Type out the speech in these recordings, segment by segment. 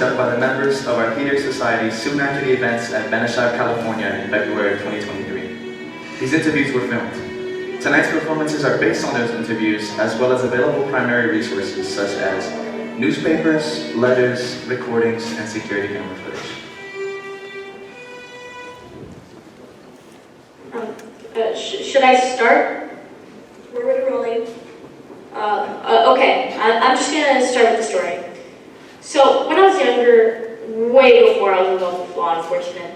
done by the members of our theater society soon after the events at Benishab, California in February of 2023. These interviews were filmed. Tonight's performances are based on those interviews, as well as available primary resources such as newspapers, letters, recordings, and security camera footage. Should I start? We're already rolling. Okay, I'm just gonna start with the story. So, when I was younger, way before I was involved with law enforcement,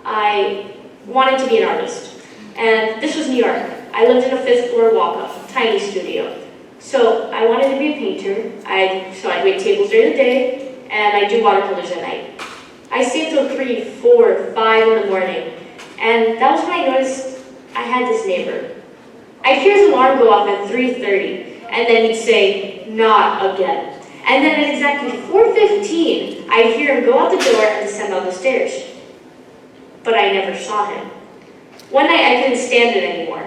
I wanted to be an artist. And this was New York. I lived in a 5th floor walk-up, tiny studio. So, I wanted to be a painter. I'd wait tables during the day, and I'd do watercolors at night. I stayed till 3, 4, 5 in the morning, and that was when I noticed I had this neighbor. I'd hear his alarm go off at 3:30, and then he'd say, "Not again." And then at exactly 4:15, I'd hear him go out the door and descend down the stairs. But I never saw him. One night I couldn't stand it anymore.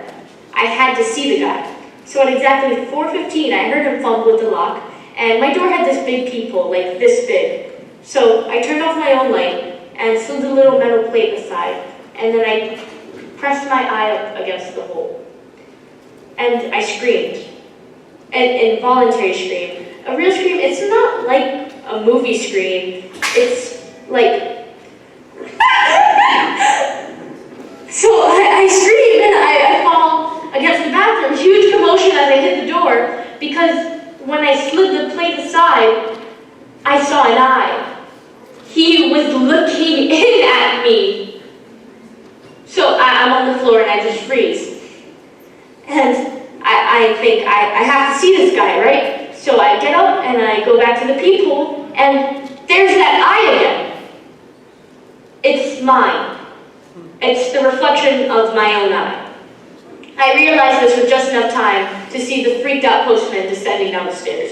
I had to see the guy. So at exactly 4:15, I heard him fumble with the lock, and my door had this big peephole, like this big. So I turned off my own light and slid the little metal plate aside, and then I pressed my eye up against the hole. And I screamed. An involuntary scream. A real scream, it's not like a movie scream. It's like... So I scream and I fall against the bathroom. Huge commotion as I hit the door, because when I slid the plate aside, I saw an eye. He was looking in at me. So I'm on the floor and I just freeze. And I think I have to see this guy, right? So I get up and I go back to the peephole, and there's that eye again. It's mine. It's the reflection of my own eye. I realized this with just enough time to see the freaked out postman descending down the stairs.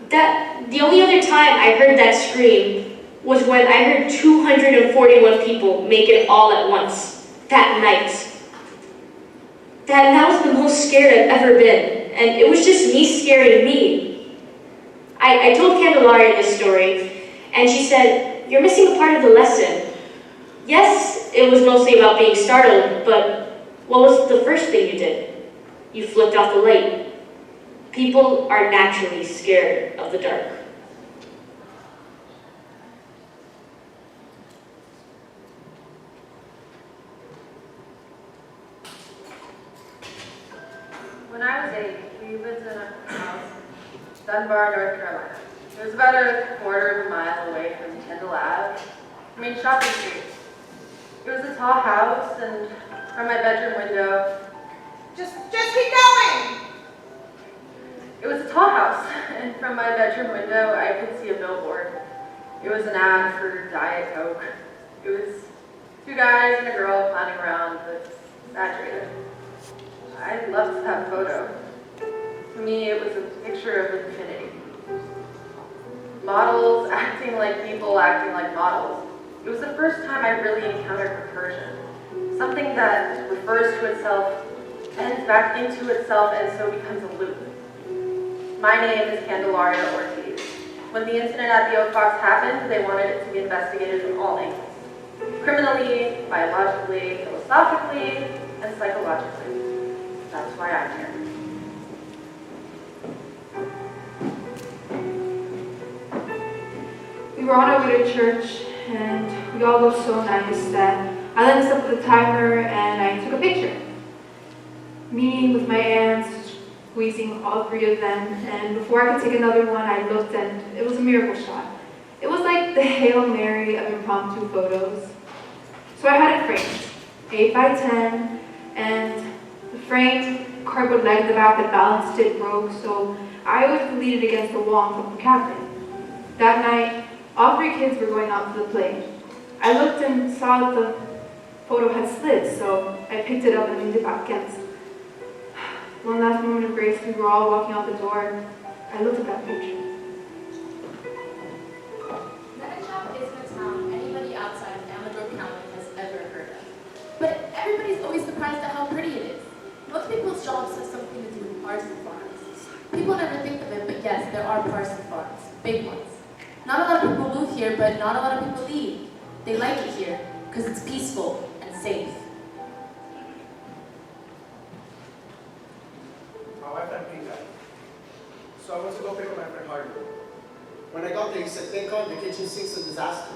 The only other time I heard that scream was when I heard 241 people make it all at once that night. That was the most scared I've ever been, and it was just me scaring me. I told Candelaria this story, and she said, "You're missing a part of the lesson." Yes, it was mostly about being startled, but what was the first thing you did? You flipped off the light. People are naturally scared of the dark. When I was 8, we lived in a house, Dunbar, North Carolina. It was about a quarter of a mile away from Kendall Ave, shopping street. It was a tall house, and from my bedroom window, Just keep going! it was a tall house, and from my bedroom window, I could see a billboard. It was an ad for Diet Coke. It was 2 guys and a girl clowning around, but saturated. I loved that photo. To me, it was a picture of infinity. Models acting like people acting like models. It was the first time I really encountered recursion. Something that refers to itself, ends back into itself, and so becomes a loop. My name is Candelaria Ortiz. When the incident at the Oak Box happened, they wanted it to be investigated from all angles. Criminally, biologically, philosophically, and psychologically. That's why I'm here. We were on our way to church, and we all looked so nice that I let us up with a timer and I took a picture. Me with my aunts, squeezing all 3 of them, and before I could take another one, I looked and it was a miracle shot. It was like the Hail Mary of impromptu photos. So I had it framed, 8 by 10, and the frame, cardboard leg at the back that balanced it broke, so I always could lean it against the wall from the cabinet. That night, all 3 kids were going out to the play. I looked and saw that the photo had slid, so I picked it up and leaned it back against. One last moment of grace, we were all walking out the door. I looked at that picture. Benishab isn't a town anybody outside of Amador County has ever heard of. But everybody's always surprised at how pretty it is. Most people's jobs have something to do with parson farms. People never think of it, but yes, there are parson farms, big ones. Not here, but not a lot of people leave. They like it here because it's peaceful and safe. My wife had pink eye. So I went to go pick up my friend Harvey. When I got there, he said, thank God the kitchen sink's a disaster.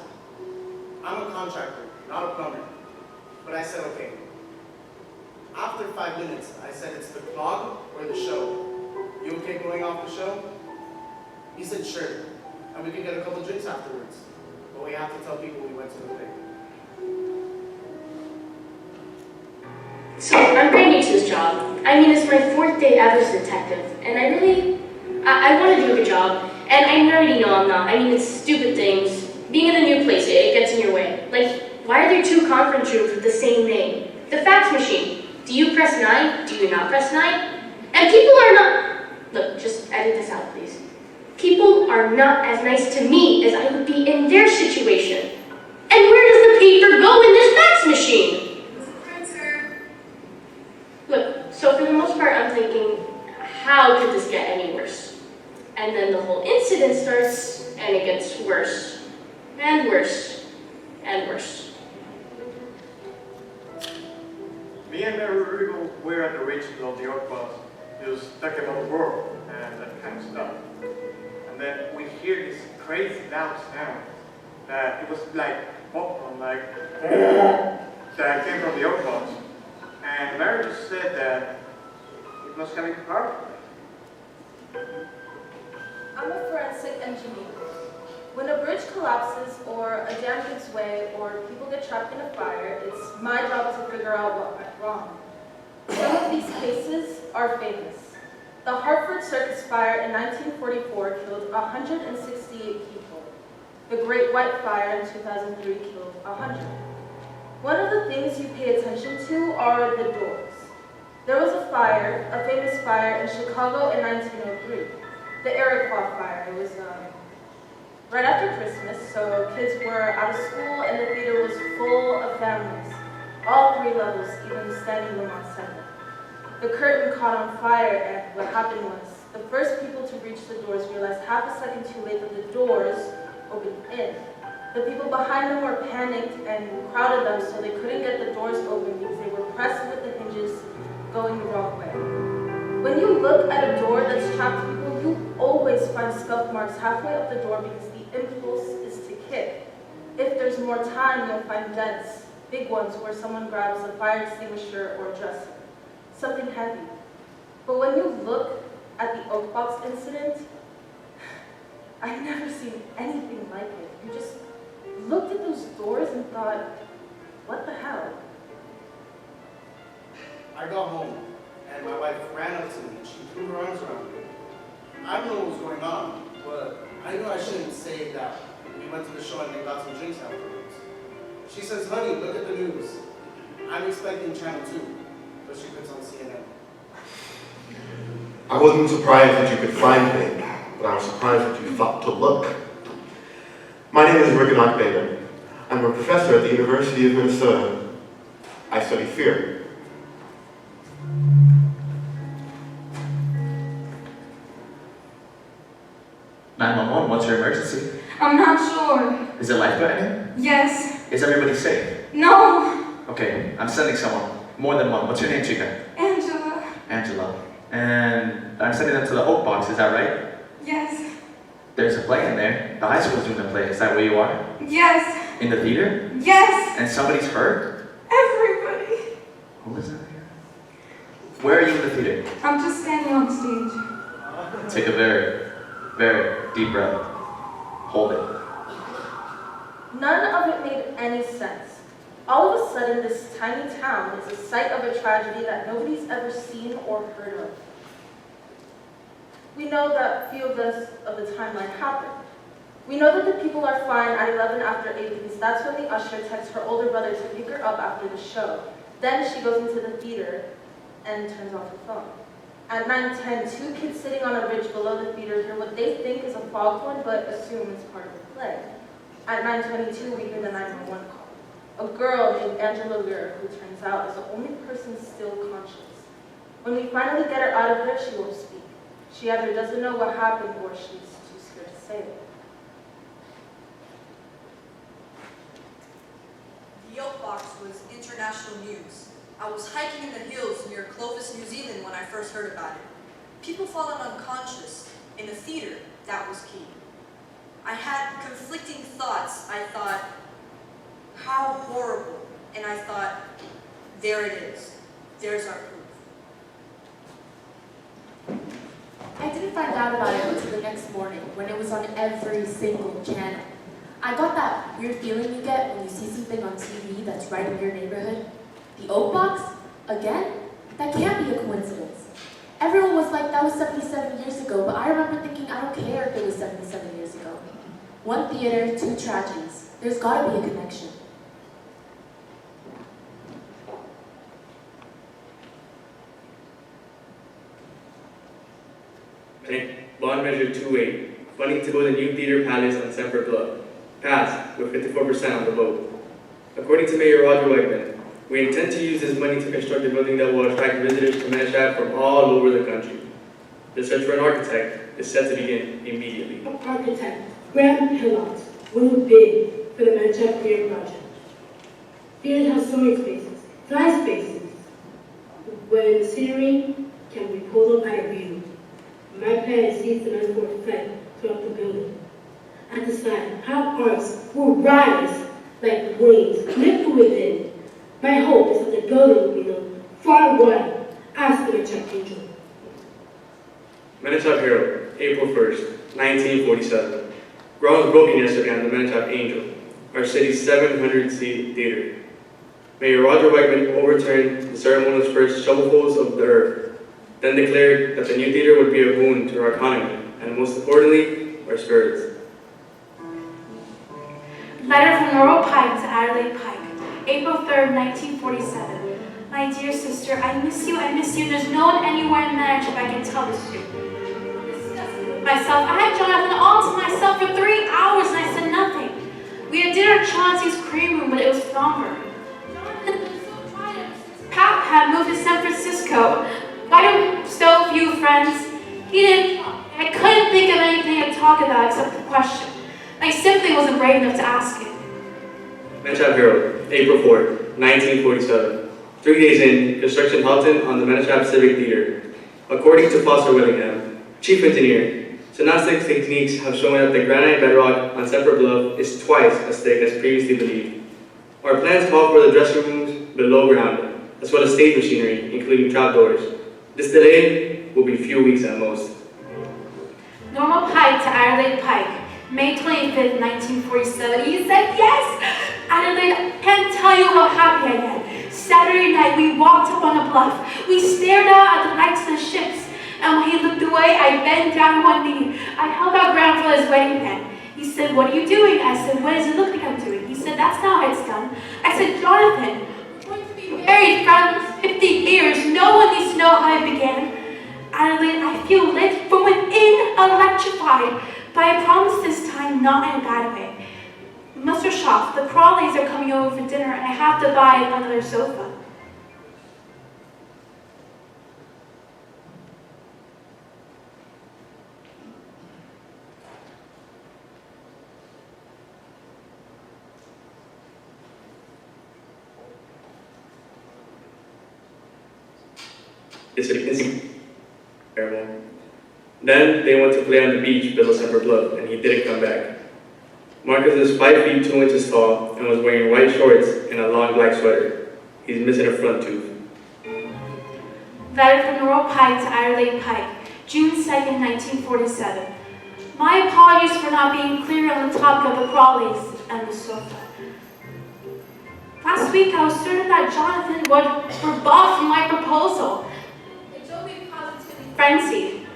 I'm a contractor, not a plumber. But I said, okay. After 5 minutes, I said, it's the clog or the show. You okay going off the show? He said, sure. And we could get a couple drinks afterwards. But we have to tell people we went to the thing. So, I'm brand new to this job. I mean, it's my 4th day ever as a detective, and I want to do a good job, and I already know I'm not. I mean, it's stupid things. Being in a new place, it gets in your way. Like, why are there 2 conference rooms with the same name? The fax machine. Do you press 9? Do you not press 9? And people are not... Look, just edit this out, please. People are not as nice to me as I would be in their situation. And where does the paper go in this fax machine? Look, so for the most part, I'm thinking, how could this get any worse? And then the whole incident starts, and it gets worse, and worse, and worse. Me and Mary Riegel were at the region of the Oak Bus, just talking about the world and that kind of stuff. And then we hear this crazy loud sound that it was like popcorn, like that came from the Oak Bus. And Mary just said that it must have been powerful. I'm a forensic engineer. When a bridge collapses, or a dam gives way, or people get trapped in a fire, it's my job to figure out what went wrong. Some of these cases are famous. The Hartford Circus Fire in 1944 killed 168 people. The Great White Fire in 2003 killed 100. One of the things you pay attention to are the doors. There was a fire, a famous fire in Chicago in 1903, the Iroquois Fire. It was right after Christmas, so kids were out of school and the theater was full of families, all 3 levels, even standing room on 7. The curtain caught on fire, and what happened was, the first people to reach the doors realized half a second too late that the doors opened in. The people behind them were panicked and crowded them so they couldn't get the doors open because they were pressed with the hinges going the wrong way. When you look at a door that's trapped people, you always find scuff marks halfway up the door because the impulse is to kick. If there's more time, you'll find dents, big ones where someone grabs a fire extinguisher or a dresser, something heavy. But when you look at the Oak Box incident, I've never seen anything like it. You just looked at those doors and thought, what the hell? I got home, and my wife ran up to me, and she threw her arms around me. I don't know what was going on, but I knew I shouldn't say that we went to the show and then got some drinks afterwards. She says, honey, look at the news. I'm expecting Channel 2, but she puts on CNN. I wasn't surprised that you could find me, but I was surprised that you thought to look. My name is Rick Bader. I'm a professor at the University of Minnesota. I study fear. 911, what's your emergency? I'm not sure. Is it life-threatening? Yes. Is everybody safe? No. Okay, I'm sending someone. More than one. What's your name, Chica? Angela. Angela. And I'm sending them to the Oak Box, is that right? Yes. There's a play in there. The high school's doing a play. Is that where you are? Yes. In the theater? Yes. And somebody's hurt? Everybody. Who is that here? Where are you in the theater? I'm just standing on stage. Take a very, very deep breath. Hold it. None of it made any sense. All of a sudden, this tiny town is the site of a tragedy that nobody's ever seen or heard of. We know that few events of the timeline happened. We know that the people are fine at 11 after 8 because that's when the usher texts her older brother to pick her up after the show. Then she goes into the theater and turns off her phone. At 9:10, 2 kids sitting on a ridge below the theater hear what they think is a foghorn but assume it's part of the play. At 9:22, we hear the 911 call. A girl named Angela Lear, who turns out is the only person still conscious. When we finally get her out of there, she won't speak. She either doesn't know what happened or she's too scared to say it. international news. I was hiking in the hills near Clovis, New Zealand when I first heard about it. People fallen unconscious in a theater, that was key. I had conflicting thoughts. I thought, how horrible. And I thought, there it is. There's our proof. I didn't find out about it until the next morning when it was on every single channel. I got that weird feeling you get when you see something on TV that's right in your neighborhood. The Oak Box? Again? That can't be a coincidence. Everyone was like, that was 77 years ago, but I remember thinking, I don't care if it was 77 years ago. One theater, two tragedies. There's gotta be a connection. Bond measure 2A, funding to build a new theater palace on Semper Bluff. Passed with 54% on the vote. According to Mayor Roger Wegman, we intend to use this money to construct a building that will attract visitors to Manishab from all over the country. The search for an architect is set to begin immediately. Architect Graham Hillot will bid for the Manchester Pier project. Piers have swimming spaces, fly spaces, where the scenery can be pulled up by a view. My plan is to seize the man's flight throughout the building. At the side, how arcs will rise like wings, lift within. My hope is that the building will be known far and wide as the Manchester Angel. Manishab Herald, April 1st, 1947. Ground was broken yesterday on the Manishab Angel, our city's 700-seat theater. Mayor Roger Wegman overturned the ceremonial's first shovelfuls of the earth, then declared that the new theater would be a boon to our economy, and most importantly, our spirits. Letter from Laurel Pike to Adelaide Pike, April 3rd, 1947. My dear sister, I miss you, There's no one anywhere in Manchester I can tell this to. Discussing with myself, I had Jonathan all to myself for 3 hours and I said nothing. We had dinner at Chauncey's cream room, but it was somber. Jonathan was so tired ever since Pap had moved to San Francisco. I have so few friends. He didn't talk. I couldn't think of anything to talk about except the question. I simply wasn't brave enough to ask it. Manishab Herald, April 4th, 1947. 3 days in, construction halted on the Manishab Civic Theater. According to Foster Willingham, chief engineer, gymnastics techniques have shown that the granite bedrock on Semper Bluff is twice as thick as previously believed. Our plans call for the dressing rooms below ground, as well as stage machinery, including trapdoors. This delay will be a few weeks at most. Normal Pike to Adelaide Pike, May 25th, 1947. He said yes! Adelaide, I can't tell you how happy I am. Saturday night, we walked up on a bluff. We stared out at the lights of the ships. And when he looked away, I bent down one knee. I held out Grandfather's wedding band. He said, what are you doing? I said, what does it look like I'm doing? He said, that's not how it's done. I said, Jonathan, we're going to be married for almost 50 years. No one needs to know how it began. Adelaide, I feel lit from within, electrified. But I promise this time not in a bad way. Mr. Schaff, the Crawleys are coming over for dinner and I have to buy another sofa. It's terrible. Then they went to play on the beach below Semper Bluff, and he didn't come back. Marcus is 5 feet 2 inches tall and was wearing white shorts and a long black sweater. He's missing a front tooth. Letter from Laurel Pike to Adelaide Pike, June 2nd, 1947. My apologies for not being clear on the topic of the Crawleys and the sofa. Last week I was certain that Jonathan would rebuff my proposal. It drove me positively Frenzied.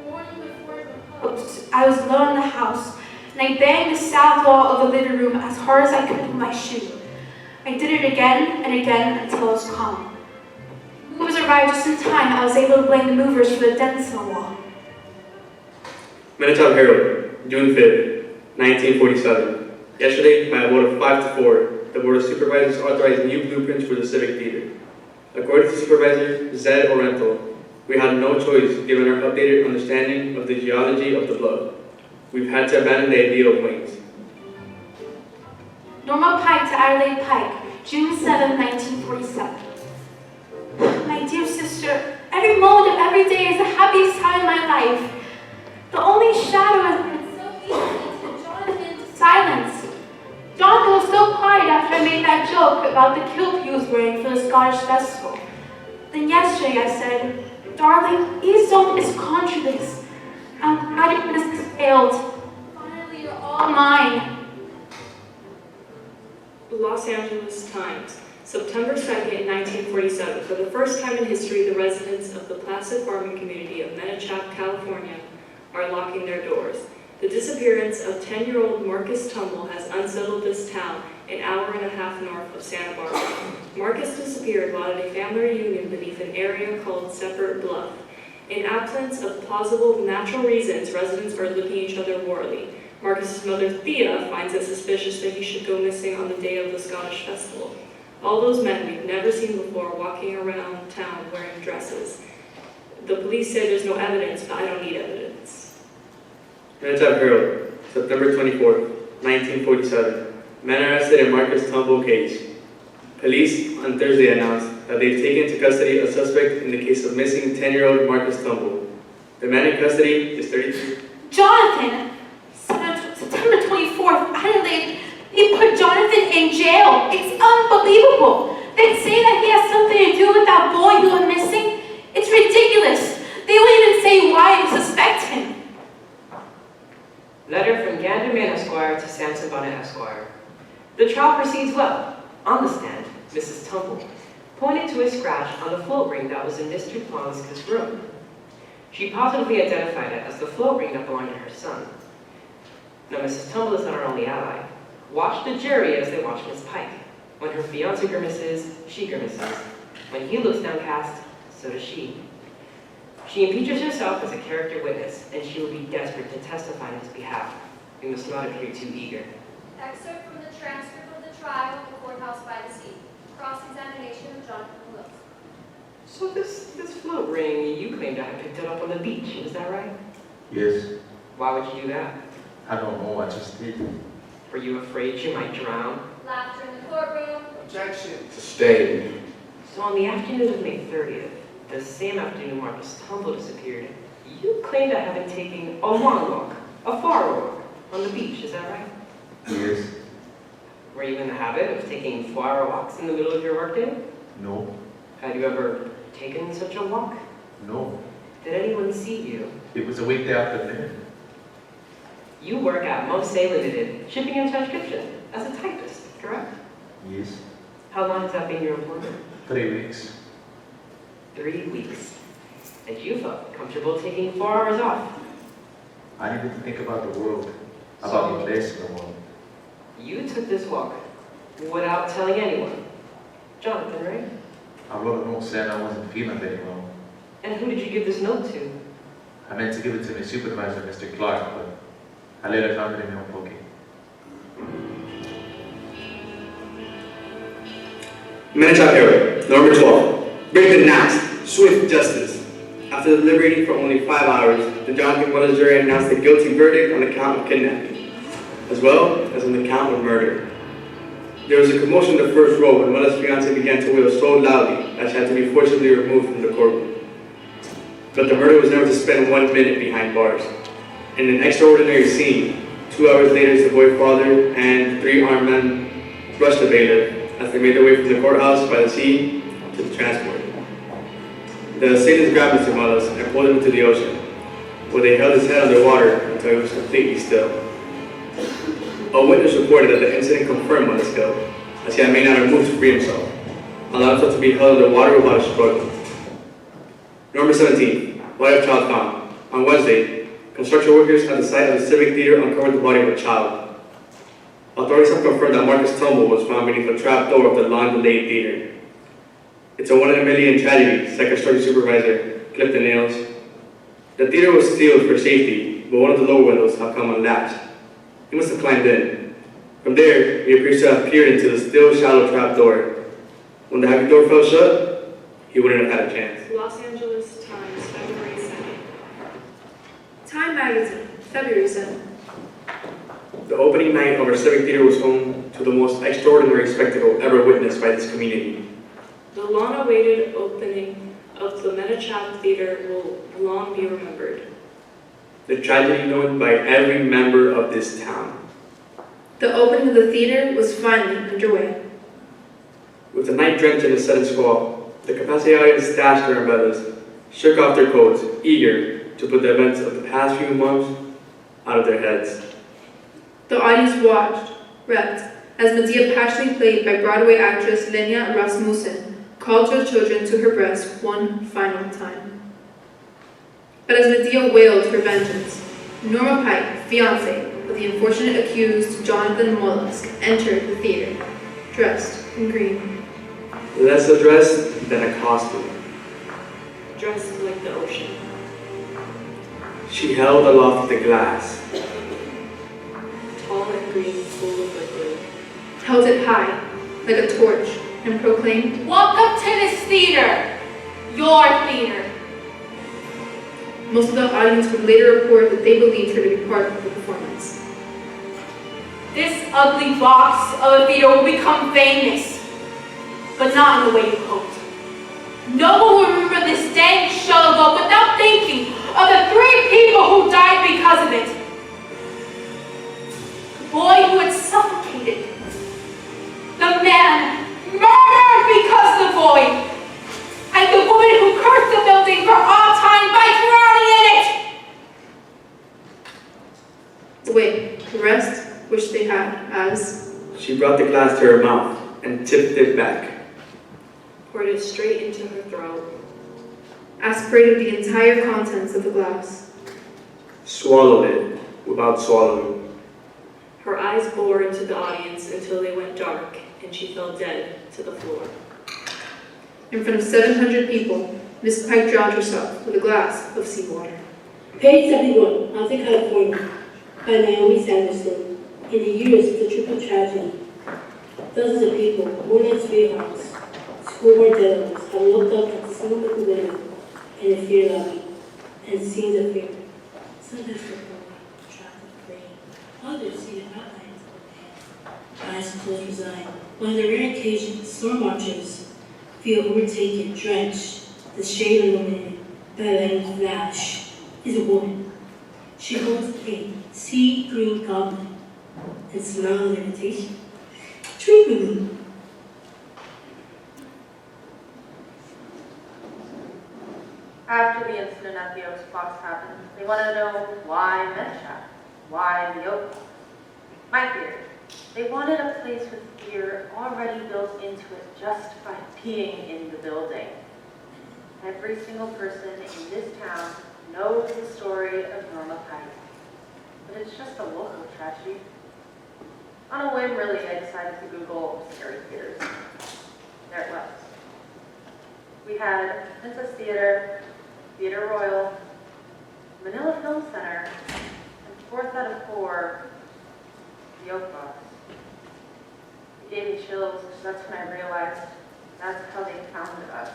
the morning before the post. I was alone in the house, and I banged the south wall of the living room as hard as I could with my shoe. I did it again and again until it was calm. Movers arrived just in time. I was able to blame the movers for the dents in the wall. Manitoba Herald, June 5th, 1947. Yesterday, by a vote of 5 to 4, the Board of Supervisors authorized new blueprints for the Civic Theater. According to Supervisor Zed Orenthal, we had no choice given our updated understanding of the geology of the bluff. We've had to abandon the idea of wings. Norma Pike to Adelaide Pike, June 7, 1947. My dear sister, every moment of every day is the happiest time in my life. The only shadow has been so easily to Jonathan to silence. Jonathan was so quiet after I made that joke about the kilt he was wearing for the Scottish festival. Then yesterday I said, darling, please don't misconstrue this. I'm glad your business failed. Finally, you're all mine. Los Angeles Times, September 2nd, 1947. For the first time in history, the residents of the placid farming community of Manachap, California, are locking their doors. The disappearance of 10-year-old Marcus Tumble has unsettled this town, an hour and a half north of Santa Barbara. Marcus disappeared while at a family reunion beneath an area called Separate Bluff. In absence of plausible natural reasons, residents are looking at each other warily. Marcus's mother, Thea, finds it suspicious that he should go missing on the day of the Scottish festival. All those men we've never seen before walking around town wearing dresses. The police say there's no evidence, but I don't need evidence. Manachap Herald, September 24th, 1947. Men arrested in Marcus Tumble case. Police on Thursday announced that they've taken into custody a suspect in the case of missing 10-year-old Marcus Tumble. The man in custody is 33. Jonathan! September 24th, Adelaide, they put Jonathan in jail. It's unbelievable. They say that he has something to do with that boy who went missing. It's ridiculous. They won't even say why they suspect him. Letter from Ganderman Esquire to Samson Bonnet Esquire. The trial proceeds well. On the stand, Mrs. Tumble pointed to a scratch on the float ring that was in Mr. Plonska's room. She positively identified it as the float ring that belonged to her son. Now, Mrs. Tumble is not our only ally. Watch the jury as they watch Miss Pike. When her fiancé grimaces, she grimaces. When he looks downcast, so does she. She impeaches herself as a character witness, and she will be desperate to testify on his behalf. We must not appear too eager. Excerpt from the transcript of the trial at the courthouse by the sea. Cross-examination of Jonathan Willis. So this float ring, you claim to have picked it up on the beach, is that right? Yes. Why would you do that? I don't know, I just did. Were you afraid you might drown? Laughter in the courtroom. Objection. Sustained. So on the afternoon of May 30th, the same afternoon Marcus Tumble disappeared, you claim to have been taking a long walk, a far walk, on the beach, is that right? Yes. Were you in the habit of taking 4-hour walks in the middle of your workday? No. Had you ever taken such a walk? No. Did anyone see you? It was a weekday afternoon. You work at Mosay Limited, shipping and transcription, as a typist, correct? Yes. How long has that been your employment? 3 weeks. 3 weeks. And you felt comfortable taking 4 hours off. I needed to think about the world, about my place in the world. You took this walk without telling anyone. Jonathan, right? I wrote a note saying I wasn't feeling very well. And who did you give this note to? I meant to give it to my supervisor, Mr. Clark, but I later found it in my own pocket. Manachap Herald, November 12th. Break announced swift justice. After deliberating for only 5 hours, the Jonathan Willis jury announced a guilty verdict on the count of kidnapping, as well as on the count of murder. There was a commotion in the first row when Willis' fiancée began to wail so loudly that she had to be forcibly removed from the courtroom. But the murder was never to spend 1 minute behind bars. In an extraordinary scene, 2 hours later, the boy's father and 3 armed men rushed the bailiff as they made their way from the courthouse by the sea to the transport. The assailants grabbed Mr. Willis and pulled him into the ocean, where they held his head underwater until he was completely still. A witness reported that the incident confirmed Willis' guilt, as he had made not a move to free himself, allowing himself to be held underwater without a struggle. November 17th, body of child found. On Wednesday, construction workers at the site of the Civic Theater uncovered the body of a child. Authorities have confirmed that Marcus Tumble was found beneath the trap door of the long-delayed theater. It's a 1 in a million tragedy, said construction supervisor Clifton Nails. The theater was sealed for safety, but one of the lower windows had come unlatched. He must have climbed in. From there, he appears to have peered into the still shallow trap door. When the heavy door fell shut, he wouldn't have had a chance. Los Angeles Times, February 2nd. Time Magazine, February 7. the opening night of our Civic Theater was home to the most extraordinary spectacle ever witnessed by this community. The long-awaited opening of the Minichap Theater will long be remembered. The tragedy known by every member of this town. The opening of the theater was finally underway. With the night drenched in a sudden squall, the Capacity audience dashed their umbrellas, shook off their coats, eager to put the events of the past few months out of their heads. The audience watched, rapt, as Medea, passionately played by Broadway actress Lenya Rasmussen, called her children to her breast one final time. But as Medea wailed her vengeance, Norma Pike, fiancée of the unfortunate accused Jonathan Mollusk, entered the theater, dressed in green. Less a dress than a costume. Dressed like the ocean. She held aloft the glass. Tall and green, full of liquid. Held it high, like a torch, and proclaimed, Welcome to this theater, your theater. Most of the audience would later report that they believed her to be part of the performance. This ugly box of a theater will become famous, but not in the way you hoped. No one will remember this dang show though without thinking of the 3 people who died because of it. The boy who had suffocated. The man murdered because of the boy. And the woman who cursed the building for all time by drowning in it. Wait, the rest wished they had, as She brought the glass to her mouth and tipped it back. Poured it straight into her throat. aspirated the entire contents of the glass. Swallowed it without swallowing. Her eyes bored into the audience until they went dark, and she fell dead to the floor. In front of 700 people, Miss Pike drowned herself with a glass of seawater. Page 71, Alta California, by Naomi Sanderson. In the years of the triple tragedy, dozens of people, more than sweethearts, schoolboard deadlines, have looked up at the cinematic window in the fear lobby and seen the fear. Some have for trapped in rain, others see the outlines of the eyes closed resigned. On the rare occasion, storm watchers feel overtaken, drenched, the shade illuminated by a lightning flash is a woman. She holds a sea green goblet and smiles an invitation. Drink with me. After the incident at the Oaks Box happened, they wanted to know why Minichap, why the Oaks. My theory, they wanted a place with fear already built into it just by being in the building. Every single person in this town knows the story of Norma Pike, but it's just a local tragedy. On a whim, really, I decided to Google scary theaters. There it was. We had Princess Theater, Theater Royal, Manila Film Center, and 4th out of 4, the Oak Box. It gave me chills, because that's when I realized that's how they founded us.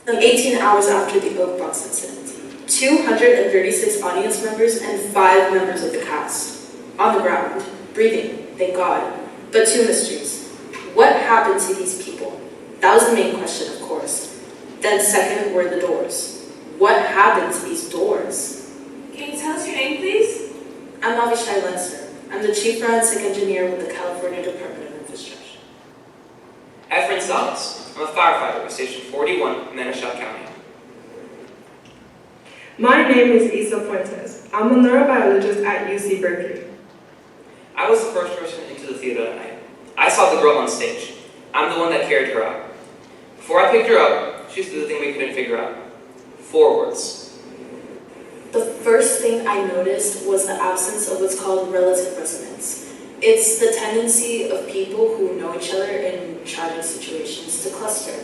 Some 18 hours after the Oak Box incident, 236 audience members and 5 members of the cast, on the ground, breathing, thank God, but 2 mysteries. What happened to these people? That was the main question, of course. Then second were the doors. What happened to these doors? Can you tell us your name, please? I'm Avishai Lenster. I'm the Chief Forensic Engineer with the California Department of Infrastructure. Efren Salas. I'm a firefighter with Station 41 in Manashal County. My name is Isa Fuentes. I'm a neurobiologist at UC Berkeley. I was the first person into the theater that night. I saw the girl on stage. I'm the one that carried her out. Before I picked her up, she did the thing we couldn't figure out. Forwards. The first thing I noticed was the absence of what's called relative resonance. It's the tendency of people who know each other in tragic situations to cluster.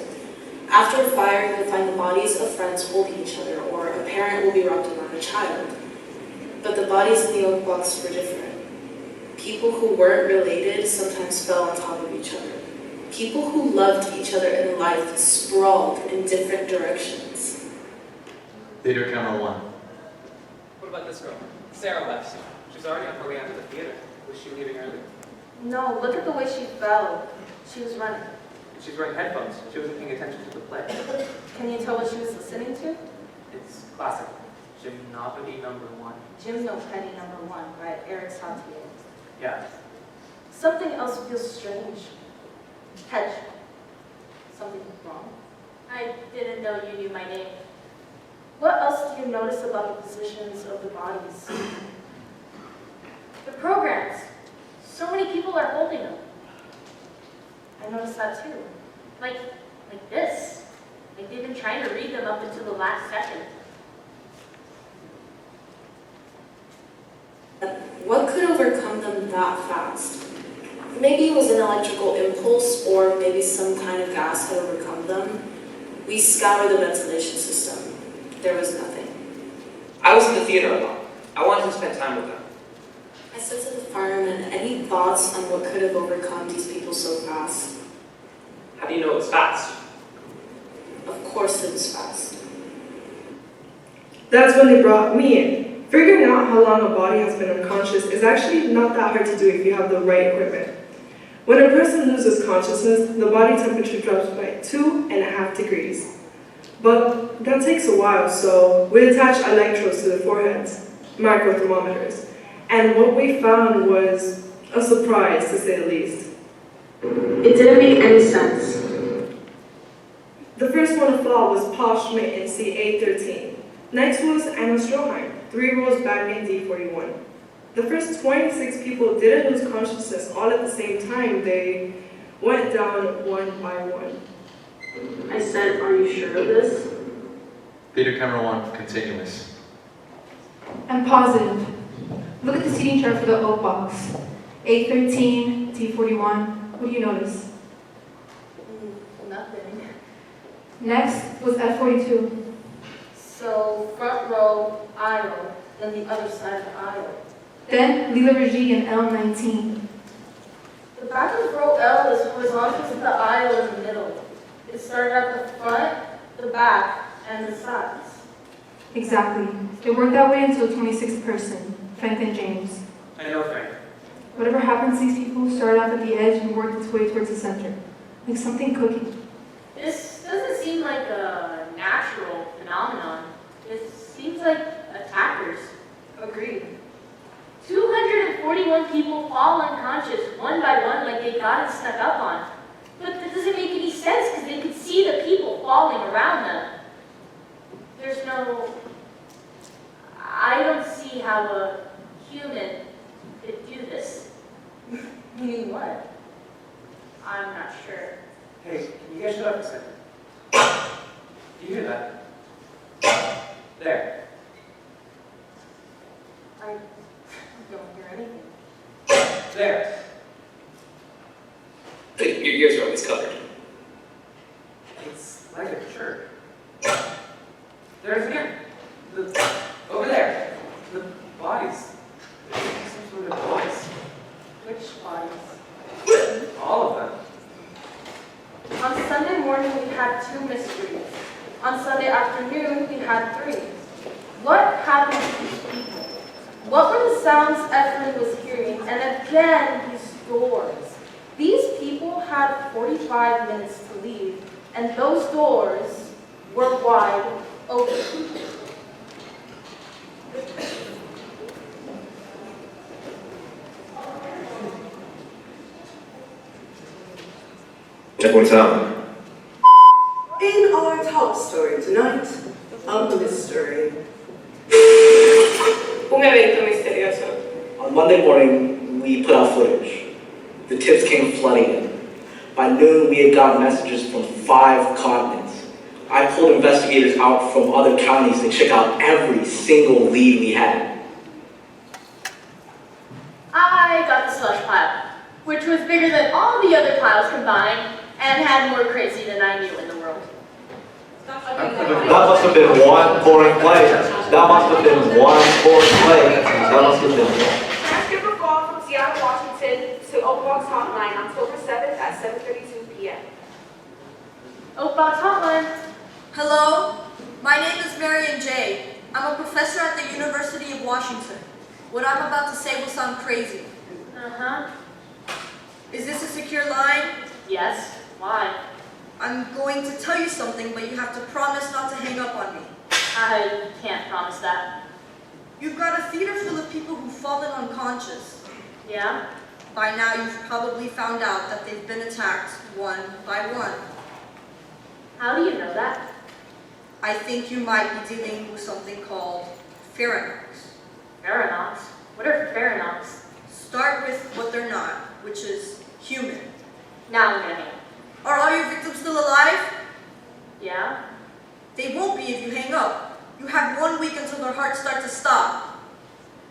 After a fire, you'll find the bodies of friends holding each other, or a parent will be wrapped around a child. But the bodies in the Oak Box were different. People who weren't related sometimes fell on top of each other. People who loved each other in life sprawled in different directions. Theater camera 1. What about this girl? Sarah left. She's already on her way out to the theater. Was she leaving early? No, look at the way she fell. She was running. She's wearing headphones. She wasn't paying attention to the play. Can you tell what she was listening to? It's classical. Gymnopody number 1. Gymnopedy number 1 by Eric Satie. Yeah. Something else feels strange. Hedge. Something wrong? I didn't know you knew my name. What else do you notice about the positions of the bodies? The programs. So many people are holding them. I noticed that too. Like this. Like they've been trying to read them up until the last second. What could overcome them that fast? Maybe it was an electrical impulse, or maybe some kind of gas had overcome them. We scoured the ventilation system. There was nothing. I was in the theater a lot. I wanted to spend time with them. I said to the fireman, any thoughts on what could have overcome these people so fast? How do you know it was fast? Of course it was fast. That's when they brought me in. Figuring out how long a body has been unconscious is actually not that hard to do if you have the right equipment. When a person loses consciousness, the body temperature drops by 2.5 degrees. But that takes a while, so we attached electrodes to the foreheads, microthermometers. And what we found was a surprise, to say the least. It didn't make any sense. The first one to fall was Paul Schmidt in C813. Next was Anna Stroheim, 3 rows back in D41. The first 26 people didn't lose consciousness all at the same time. They went down one by one. I said, are you sure of this? Theater camera 1, continuous. I'm positive. Look at the seating chart for the O box. A13, T41. What do you notice? Nothing. Next was F42. So front row, aisle, then the other side of the aisle. Then Lila Regie and L19. The back of row L is horizontal to the aisle in the middle. It started at the front, the back, and the sides. Exactly. It worked that way until the 26th person, Franklin James. I know Frank. Whatever happened to these people started off at the edge and worked its way towards the center. Like something cooking. This doesn't seem like a natural phenomenon. It seems like attackers. Agreed. 241 people fall unconscious one by one like they got it snuck up on. But that doesn't make any sense because they could see the people falling around them. There's no... I don't see how a human could do this. Meaning what? I'm not sure. Hey, can you guys shut up a second? Do you hear that? There. I don't hear anything. There. Your ears are always covered. It's like a church. There's again. Over there. The bodies. Some sort of bodies. Which bodies? All of them. On Sunday morning, we had 2 mysteries. On Sunday afternoon, we had 3. What happened to these people? What were the sounds Ephraim was hearing? And again, these doors. These people had 45 minutes to leave, and those doors were wide open. Check what's out. In our top story tonight, a mystery. Un evento misterioso. On Monday morning, we put out footage. The tips came flooding in. By noon, we had gotten messages from 5 continents. I pulled investigators out from other counties to check out every single lead we had. I got the slush pile, which was bigger than all the other piles combined and had more crazy than I knew in the world. That must have been one boring play. That must have been one boring play. That must have been. Transcript of call from Seattle, Washington to Oak Box Hotline, October 7th at 7:32 p.m. Oak Box Hotline. Hello? My name is Marion J. I'm a professor at the University of Washington. What I'm about to say will sound crazy. Uh-huh. Is this a secure line? Yes. Why? I'm going to tell you something, but you have to promise not to hang up on me. I can't promise that. You've got a theater full of people who've fallen unconscious. Yeah? By now, you've probably found out that they've been attacked one by one. How do you know that? I think you might be dealing with something called Faranox. Faranox? What are Faranox? Start with what they're not, which is human. Now I'm gonna hang up. Are all your victims still alive? Yeah? They won't be if you hang up. You have 1 week until their hearts start to stop.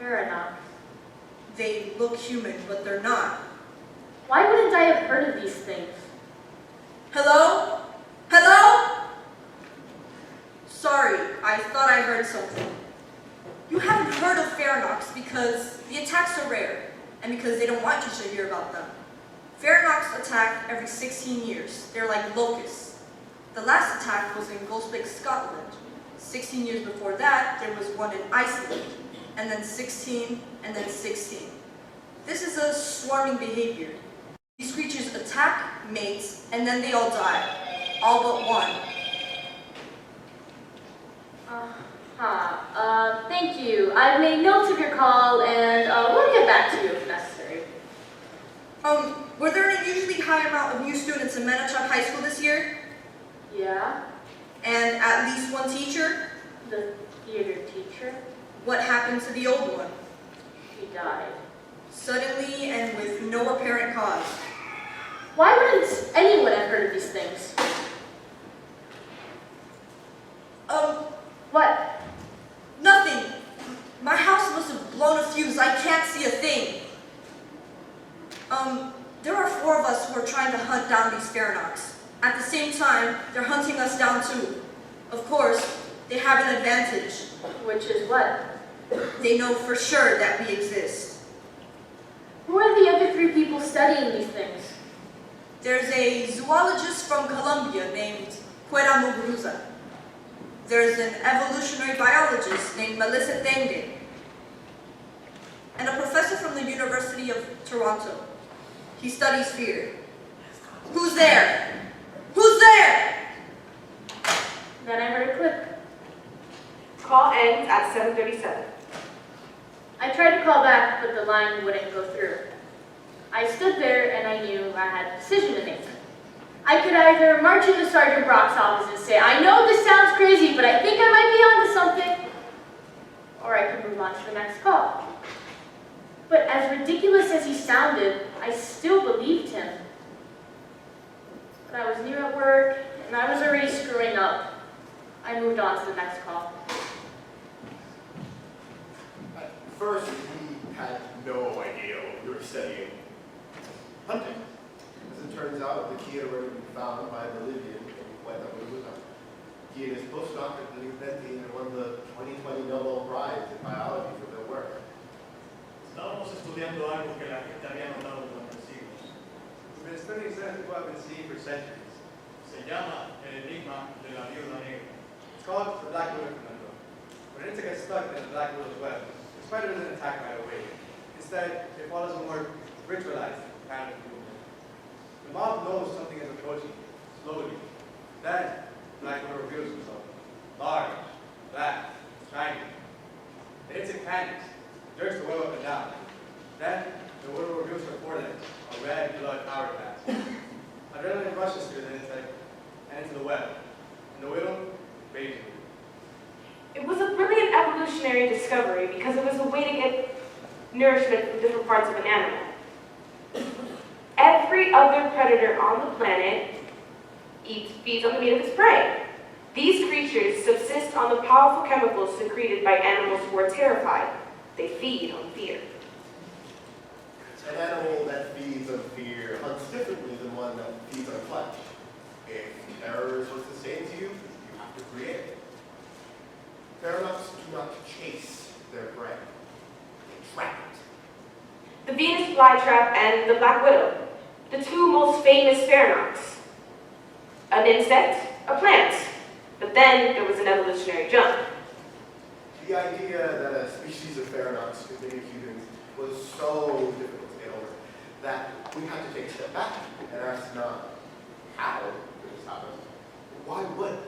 Faranox. They look human, but they're not. Why wouldn't I have heard of these things? Hello? Hello? Sorry, I thought I heard something. You haven't heard of Faranox because the attacks are rare, and because they don't want you to hear about them. Faranox attack every 16 years. They're like locusts. The last attack was in Gulspix, Scotland. 16 years before that, there was one in Iceland, and then 16, and then 16. This is a swarming behavior. These creatures attack, mates, and then they all die. All but one. Thank you. I've made notes of your call, and we'll get back to you if necessary. Were there an unusually high amount of new students in Manachop High School this year? Yeah? And at least one teacher? The theater teacher? What happened to the old one? He died. Suddenly and with no apparent cause. Why wouldn't anyone have heard of these things? What? Nothing. My house must have blown a fuse. I can't see a thing. There are 4 of us who are trying to hunt down these Faranox. At the same time, they're hunting us down too. Of course, they have an advantage. Which is what? They know for sure that we exist. Who are the other 3 people studying these things? There's a zoologist from Colombia named Cuera Muguruza. There's an evolutionary biologist named Melissa Tenge. And a professor from the University of Toronto. He studies fear. Who's there? Who's there? Then I heard a click. Call ends at 7:37. I tried to call back, but the line wouldn't go through. I stood there and I knew I had a decision to make. I could either march into Sergeant Brock's office and say, I know this sounds crazy, but I think I might be onto something. Or I could move on to the next call. But as ridiculous as he sounded, I still believed him. But I was new at work, and I was already screwing up. I moved on to the next call. At first, we had no idea what we were studying. Hunting. As it turns out, the key had already been found by a Bolivian named Cuera Muguruza. He and his postdoc at the University won the 2020 Nobel Prize in Biology for their work. Estábamos estudiando algo que la gente había notado durante siglos. We've been studying something what we've been seeing for centuries. Se llama el enigma de la viuda negra. It's called the Black Widow conundrum. But it gets stuck in the Black Widow's web. The spider doesn't attack right away. Instead, it follows a more ritualized pattern of movement. The mob knows something is approaching, slowly. Then, Black Widow reveals himself. Large, black, shiny. It hits a canvas, jerks the web up and down. Then, the widow reveals her forelegs, a red blood hourglass. Adrenaline rushes through the insect and into the web. And the widow rages it. It was a brilliant evolutionary discovery because it was a way to get nourishment from different parts of an animal. Every other predator on the planet feeds on the meat of its prey. These creatures subsist on the powerful chemicals secreted by animals who are terrified. They feed on fear. An animal that feeds on fear hunts differently than one that feeds on flesh. If terror is what's sustained to you, you have to create it. Faranox do not chase their prey. They trap it. The Venus flytrap and the Black Widow, the 2 most famous Faranox. An insect, a plant. But then there was an evolutionary jump. The idea that a species of Ferronox could mimic humans was so difficult to get over that we had to take a step back and ask not how did this happen, but why would?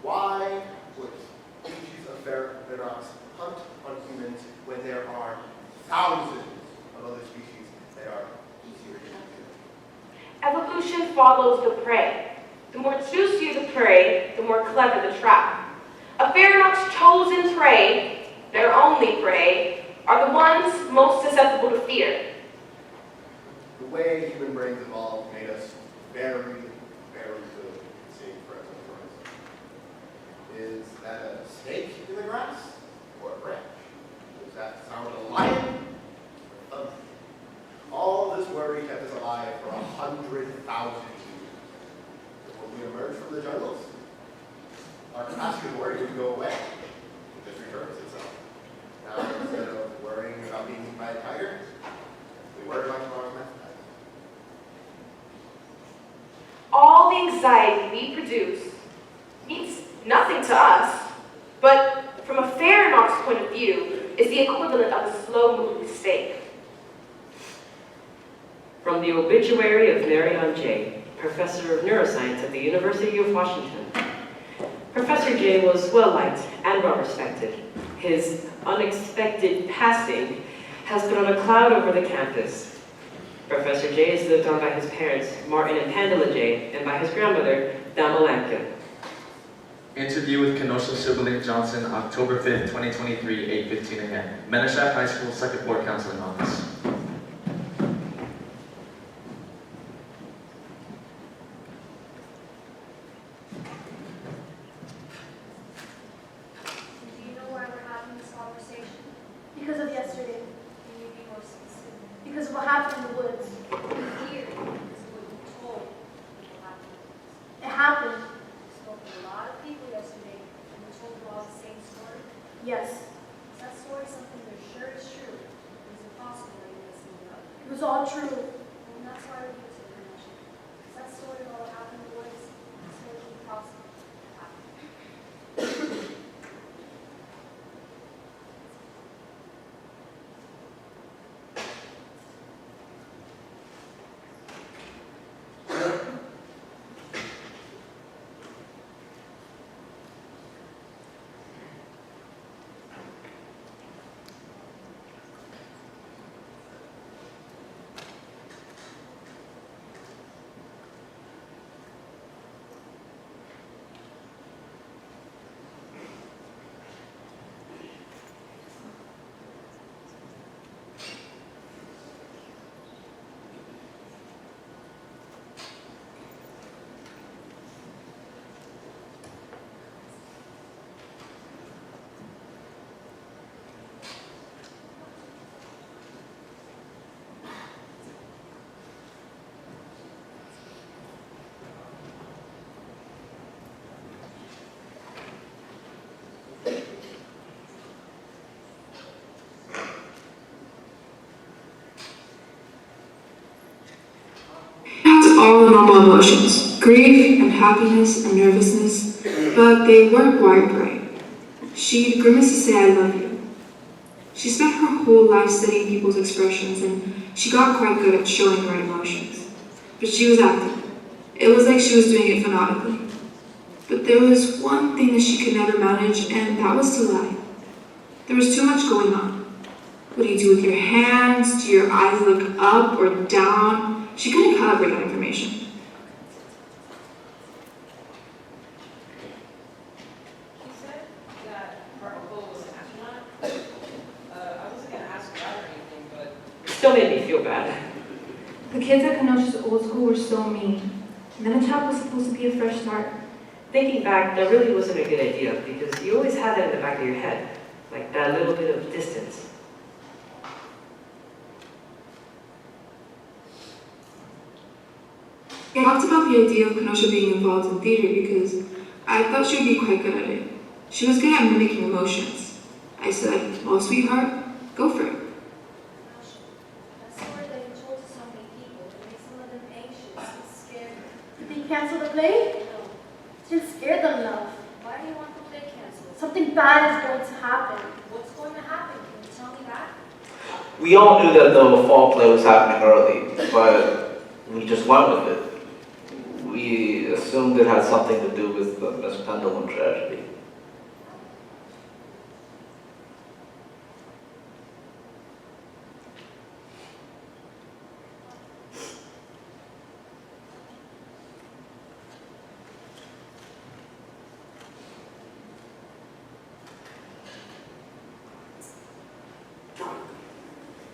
Why would species of Ferronox hunt on humans when there are thousands of other species that are easier to kill? Evolution follows the prey. The more juicy the prey, the more clever the trap. A Ferronox's chosen prey, their only prey, are the ones most susceptible to fear. The way human brains evolved made us very, very good at seeing threats on the horizon. Is that a snake in the grass or a branch? Does that sound a lion or a thunder? All this worry kept us alive for 100,000 years. When we emerged from the jungles, our capacity to worry didn't go away. It just returns itself. Now, instead of worrying about being eaten by a tiger, we worry about tomorrow's next tiger. All the anxiety we produce means nothing to us, but from a Ferronox point of view, is the equivalent of a slow-moving steak. From the obituary of Marion J., professor of neuroscience at the University of Washington. Professor J was well-liked and well-respected. His unexpected passing has put on a cloud over the campus. Professor J is lived on by his parents, Martin and Pandela J, and by his grandmother, Dama Lampkin. Interview with Kenosha Sibley Johnson, October 5th, 2023, 8:15 a.m. Menashack High School Second Floor Counseling Office. Do you know why we're having this conversation? Because of yesterday. Can you be more specific? Because of what happened in the woods. Here is what you told what happened. It happened. You spoke to a lot of people yesterday, and you told them all the same story? Yes. Is that story something you're sure is true? Or is it possible that you messed it up? It was all true. And that's why we use information. Is that story about what happened in the woods? It's totally possible. All the normal emotions, grief and happiness and nervousness, but they weren't quite right. She'd grimace to say I love you. She spent her whole life studying people's expressions and she got quite good at showing her emotions. But she was acting. It was like she was doing it phonetically. But there was one thing that she could never manage, and that was to lie. There was too much going on. What do you do with your hands? Do your eyes look up or down? She couldn't calibrate that information. She said that her uncle was an astronaut. I wasn't going to ask her out or anything, but... Still made me feel bad. The kids at Kenosha's old school were so mean. Menachap was supposed to be a fresh start. Thinking back, that really wasn't a good idea because you always had that in the back of your head, like that little bit of distance. I talked about the idea of Kenosha being involved in theater because I thought she would be quite good at it. She was good at mimicking emotions. I said, well, sweetheart, go for it. That story that you told to so many people, it made some of them anxious and scared. Did they cancel the play? No. It didn't scare them enough. Why We all knew that the fall play was happening early, but we just went with it. We assumed it had something to do with the Miss Pendleton tragedy.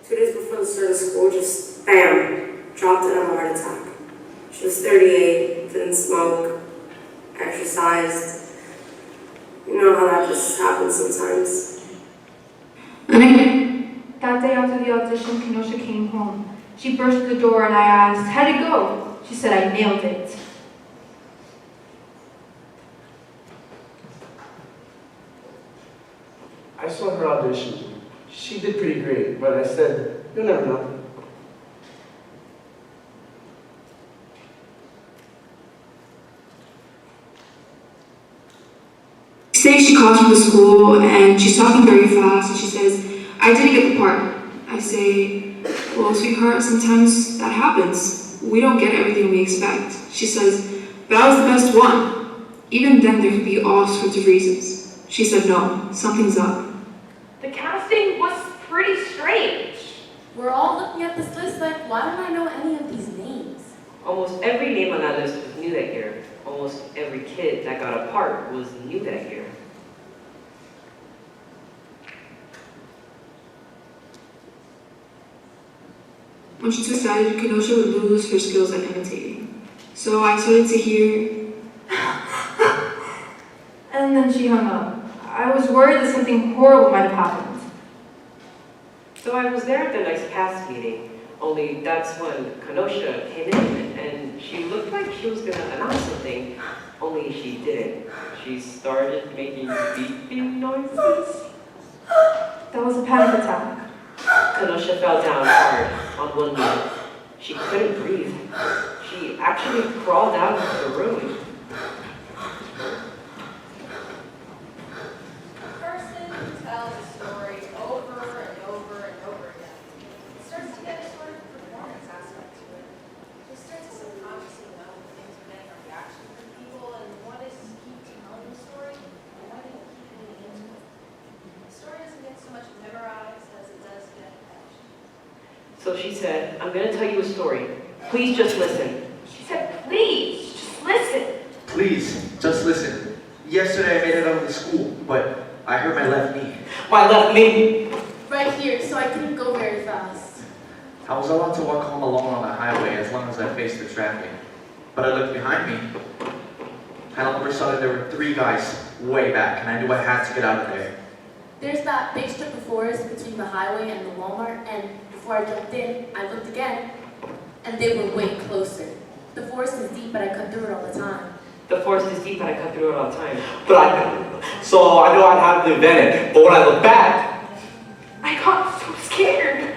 Two days before the start of school, just bam, dropped dead of a heart attack. She was 38, didn't smoke, exercised. You know how that just happens sometimes. That day after the audition, Kenosha came home. She burst through the door and I asked, how'd it go? She said, I nailed it. I saw her audition. She did pretty great, but I said, you'll never know. Today she calls from the school and she's talking very fast and she says, I didn't get the part. I say, well, sweetheart, sometimes that happens. We don't get everything we expect. She says, but I was the best one. Even then there could be all sorts of reasons. She said, no, something's up. The casting was pretty strange. We're all looking at this list like, why don't I know any of these names? Almost every name on that list was new that year. Almost every kid that got a part was new that year. When she decided Kenosha would lose her skills at imitating. So I started to hear... And then she hung up. I was worried that something horrible might have happened. So I was there at the next cast meeting, only that's when Kenosha came in and she looked like she was gonna announce something, only she didn't. She started making beeping noises. That was a panic attack. Kenosha fell down hard on one knee. She couldn't breathe. She actually crawled out of the room. A person tells a story over and over and over again. It starts to get a sort of performance aspect to it. It starts to subconsciously know when things are getting a reaction from people and what is to keep telling the story and why do you keep leaning into it. The story doesn't get so much memorized as it does get etched. So she said, I'm gonna tell you a story. Please just listen. She said, please, just listen. Please, just listen. Yesterday I made it out of the school, but I hurt my left knee. My left knee? Right here, so I couldn't go very fast. I was allowed to walk home alone on the highway as long as I faced the traffic. But I looked behind me, and all of a sudden there were 3 guys way back, and I knew I had to get out of there. There's that big strip of forest between the highway and the Walmart, and before I jumped in, I looked again, and they were way closer. The forest is deep, but I cut through it all the time. The forest is deep and I cut through it all the time. So I know I'd have the advantage, but when I look back, I got so scared.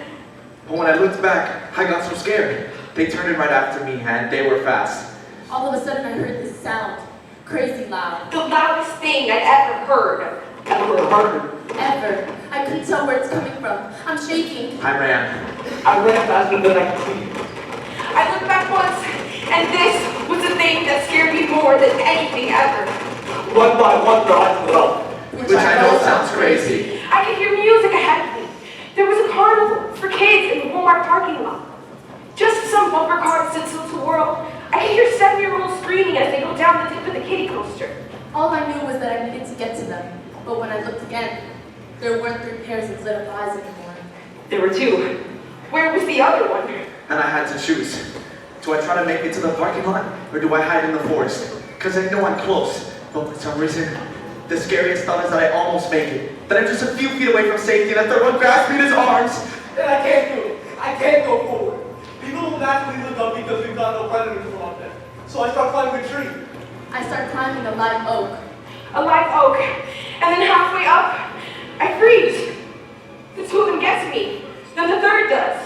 But when I looked back, I got so scared. They turned in right after me, and they were fast. All of a sudden, I heard this sound, crazy loud. The loudest thing I'd ever heard. Ever. I couldn't tell where it's coming from. I'm shaking. I ran. I ran faster than I could. I looked back once, and this was the thing that scared me more than anything ever. One by one, I stood up. Which I know sounds crazy. I could hear music ahead of me. There was a carnival for kids in the Walmart parking lot. Just as some bumper cars that tilt the world, I could hear 7-year-olds screaming as they go down the tip of the kiddie coaster. All I knew was that I needed to get to them. But when I looked again, there weren't 3 pairs of lit up eyes anymore. There were 2. Where was the other one? And I had to choose. Do I try to make it to the parking lot, or do I hide in the forest? Because I know I'm close, but for some reason, the scariest thought is that I almost make it. That I'm just a few feet away from safety, and that the one grabs me in his arms. And I can't do it. I can't go forward. People will naturally look up because we've got no predators around there. So I start climbing a tree. I start climbing a live oak. A live oak. And then halfway up, I freeze. The 2 of them get to me. Then the 3rd does.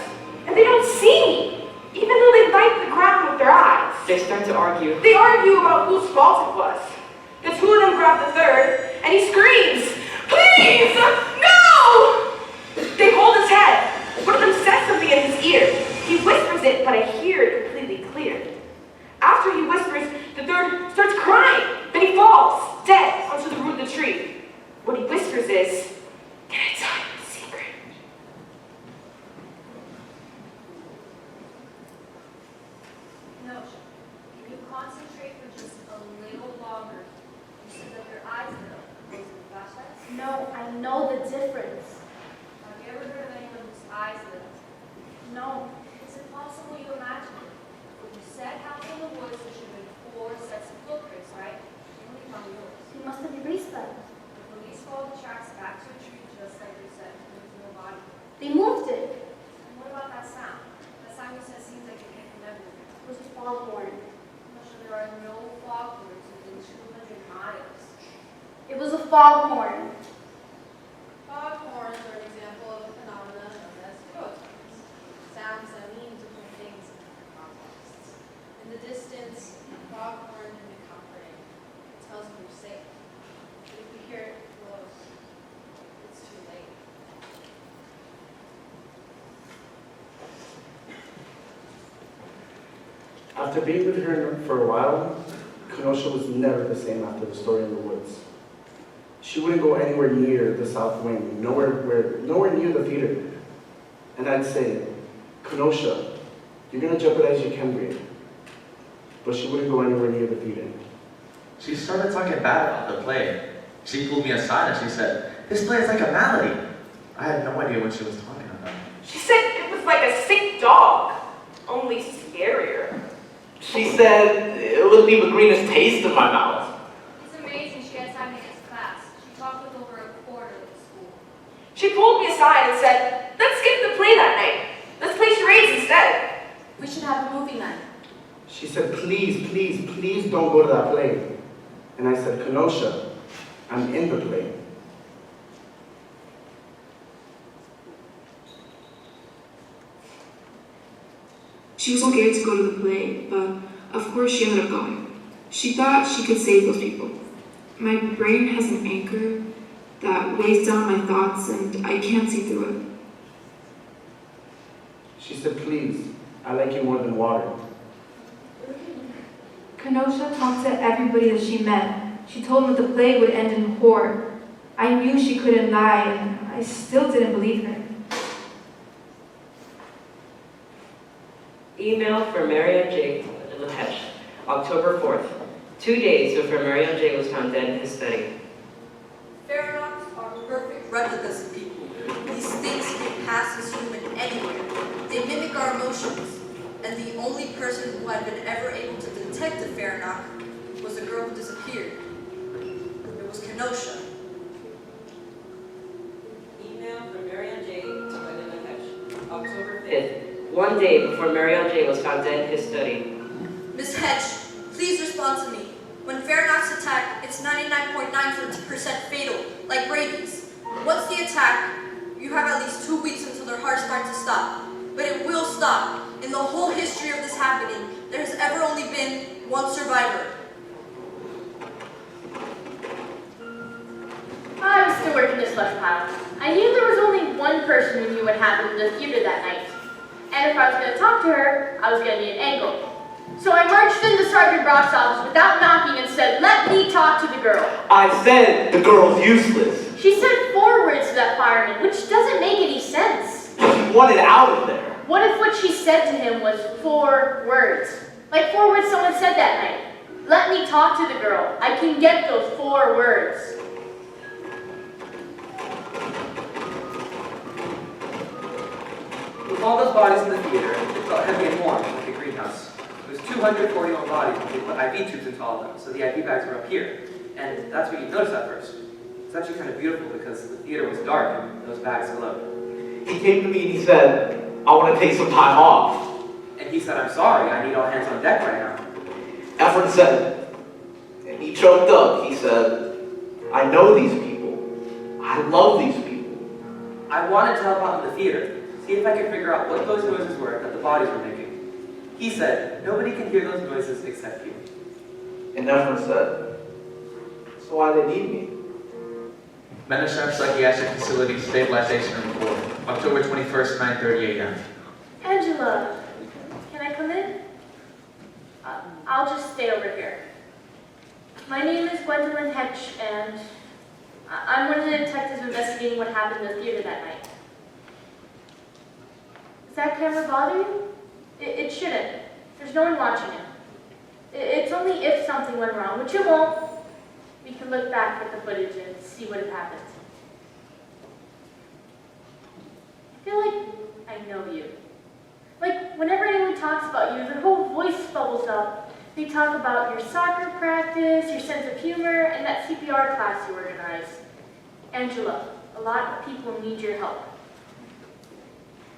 And they don't see me, even though they light the ground with their eyes. They start to argue. They argue about whose fault it was. The 2 of them grab the 3rd, and he screams, please, no! They hold his head, but at but I hear it completely clear. After he whispers, the third starts crying. Then he falls, dead, onto the root of the tree. What he whispers is, "Can I tell you a secret?" No, if you concentrate for just a little longer, you see that their eyes lit up. Those are flashlights? No, I know the difference. Have you ever heard of anyone whose eyes lit up? No. Is it possible you imagined it? You said half in the woods there should have been 4 sets of footprints, right? You only found yours. You must have erased them. The police followed the tracks back to a tree just like you said. There was no body. They moved it. And what about that sound? That sound you said seems like it came from everywhere. It was a foghorn. I'm sure there are no foghorns within 200 miles. It was a foghorn. Foghorns are an example of a phenomenon known as photones. Sounds that mean different things in different contexts. In the distance, a foghorn can be comforting. It tells you you're safe. But if you hear it close, it's too late. After being with her for a while, Kenosha was never the same after the story in the woods. She wouldn't go anywhere near the south wing, nowhere near the theater. And I'd say, "Kenosha, you're gonna jeopardize your chem grade." But she wouldn't go anywhere near the theater. She started talking bad about the play. She pulled me aside and she said, "This play is like a malady." I had no idea what she was talking about. She said it was like a sick dog, only scarier. She said it would leave the greenest taste in my mouth. It's amazing she has time to get to class. She talked with over a quarter of the school. She pulled me aside and said, "Let's skip the play that night. Let's play charades instead." We should have a movie night. She said, "Please, please, please don't go to that play." And I said, "Kenosha, I'm in the play." She was scared to go to the play, but of course she ended up going. She thought she could save those people. My brain has an anchor that weighs down my thoughts and I can't see through it. She said, "Please, I like you more than water." Kenosha talked to everybody that she met. She told them that the play would end in horror. I knew she couldn't lie, and I still didn't believe her. Email for Marianne J. Latesh, October 4th. 2 days before Marianne J. was found dead in his study. Pharaohs are perfect replicas of people. These things can pass as human anywhere. They mimic our emotions. And the only person who had been ever able to detect a Pharaoh was a girl who disappeared. It was Kenosha. Email from Marianne J. to Lyndon Latesh, October 5th. 1 day before Marianne J. was found dead in his study. Miss Hedge, please respond to me. When Pharaohs attack, it's 99.9% fatal, like rabies. Once the attack, you have at least 2 weeks until their hearts start to stop. But it will stop. In the whole history of this happening, there has ever only been one survivor. I was still working the slush pile. I knew there was only one person who knew what happened in the theater that night. And if I was going to talk to her, I was going to need an angle. So I marched into Sergeant Brock's office without knocking and said, "Let me talk to the girl." I said the girl's useless. She said 4 words to that fireman, which doesn't make any sense. She wanted out of there. What if what she said to him was 4 words? Like 4 words someone said that night. Let me talk to the girl. I can get those 4 words. With all those bodies in the theater, it felt heavy and warm, like a greenhouse. There's 241 bodies, and they put IV tubes into all of them, so the IV bags were up here. And that's what you noticed at first. It's actually kind of beautiful because the theater was dark and those bags glowed. He came to me and he said, "I want to take some time off." And he said, "I'm sorry, I need all hands on deck right now." Efren said, and he choked up, he said, "I know these people. I love these people." I wanted to help out in the theater, see if I could figure out what those noises were that the bodies were making. He said, "Nobody can hear those noises except you." And Efren said, "So why they need me?" Menashev Psychiatric Facility Stabilization Report, October 21st, 9:30 a.m. Angela, can I I'll just stay over here. My name is Gwendolyn Hetch, and I'm one of the detectives investigating what happened in the theater that night. Does that camera bother you? It shouldn't. There's no one watching it. It's only if something went wrong, which it won't. We can look back at the footage and see what had happened. I feel like I know you. Like, whenever anyone talks about you, their whole voice bubbles up. They talk about your soccer practice, your sense of humor, and that CPR class you organized. Angela, a lot of people need your help.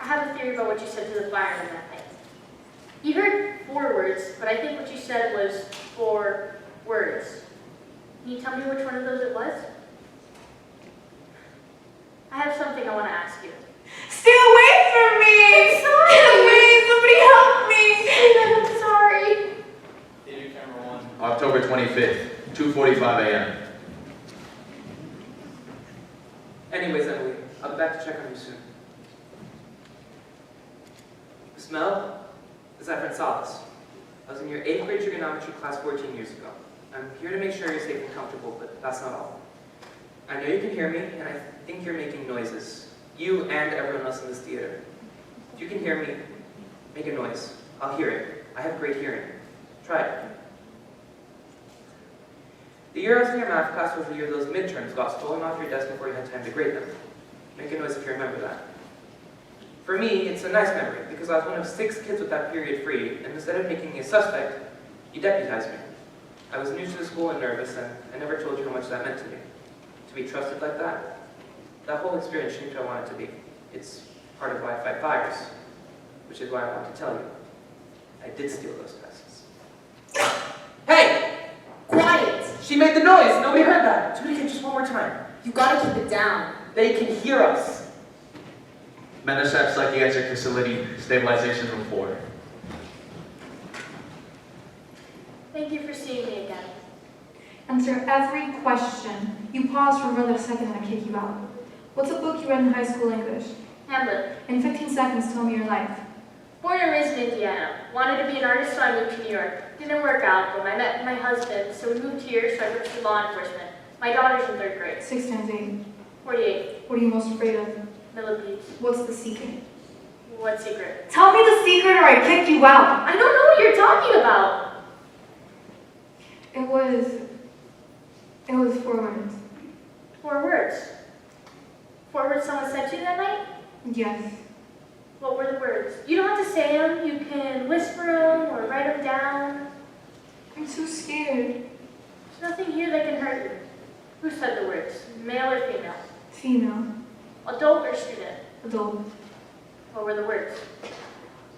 I have a theory about what you said to the fireman that night. You heard 4 words, but I think what you said was 4 words. Can you tell me which one of those it was? I have something I want to ask you. Stay away from me! I'm sorry! Get away! Somebody help me! I'm sorry. Theater camera 1. October 25th, 2:45 a.m. Anyways, Emily, I'll be back to check on you soon. Miss Mel, this is my friend Salas. I was in your 8th grade trigonometry class 14 years ago. I'm here to make sure you're safe and comfortable, but that's not all. I know you can hear me, and I think you're making noises. You and everyone else in this theater. If you can hear me, make a noise. I'll hear it. I have great hearing. Try it. The year I was in your math class was the year those midterms got stolen off your desk before you had time to grade them. Make a noise if you remember that. For me, it's a nice memory, because I was one of 6 kids with that period free, and instead of making me a suspect, you deputized me. I was new to the school and nervous, and I never told you how much that meant to me. To be trusted like that, that whole experience shaped who I wanted to be. It's part of why I fight fires, which is why I want to tell you. I did steal those pests. Hey! Quiet! She made the noise! Nobody heard that! Do it again just one more time. You gotta keep it down. They can hear us. Menasep Psychiatric Facility, Stabilization Room 4. Thank you for seeing me again. Answer every question. You pause for another second and I kick you out. What's a book you read in high school English? Hamlet. In 15 seconds, tell me your life. Born and raised in Indiana. Wanted to be an artist, so I moved to New York. Didn't work out, but I met my husband, so we moved here, so I worked for law enforcement. My daughter's in 3rd grade. 6 times 8. 48. What are you most afraid of? Millipedes. What's the secret? What secret? Tell me the secret or I kick you out. I don't know what you're talking about. It was 4 words. 4 words. 4 words someone said to you that night? Yes. What were the words? You don't have to say them. You can whisper them or write them down. I'm so scared. There's nothing here that can hurt you. Who said the words? Male or female? Female. Adult or student? Adult. What were the words?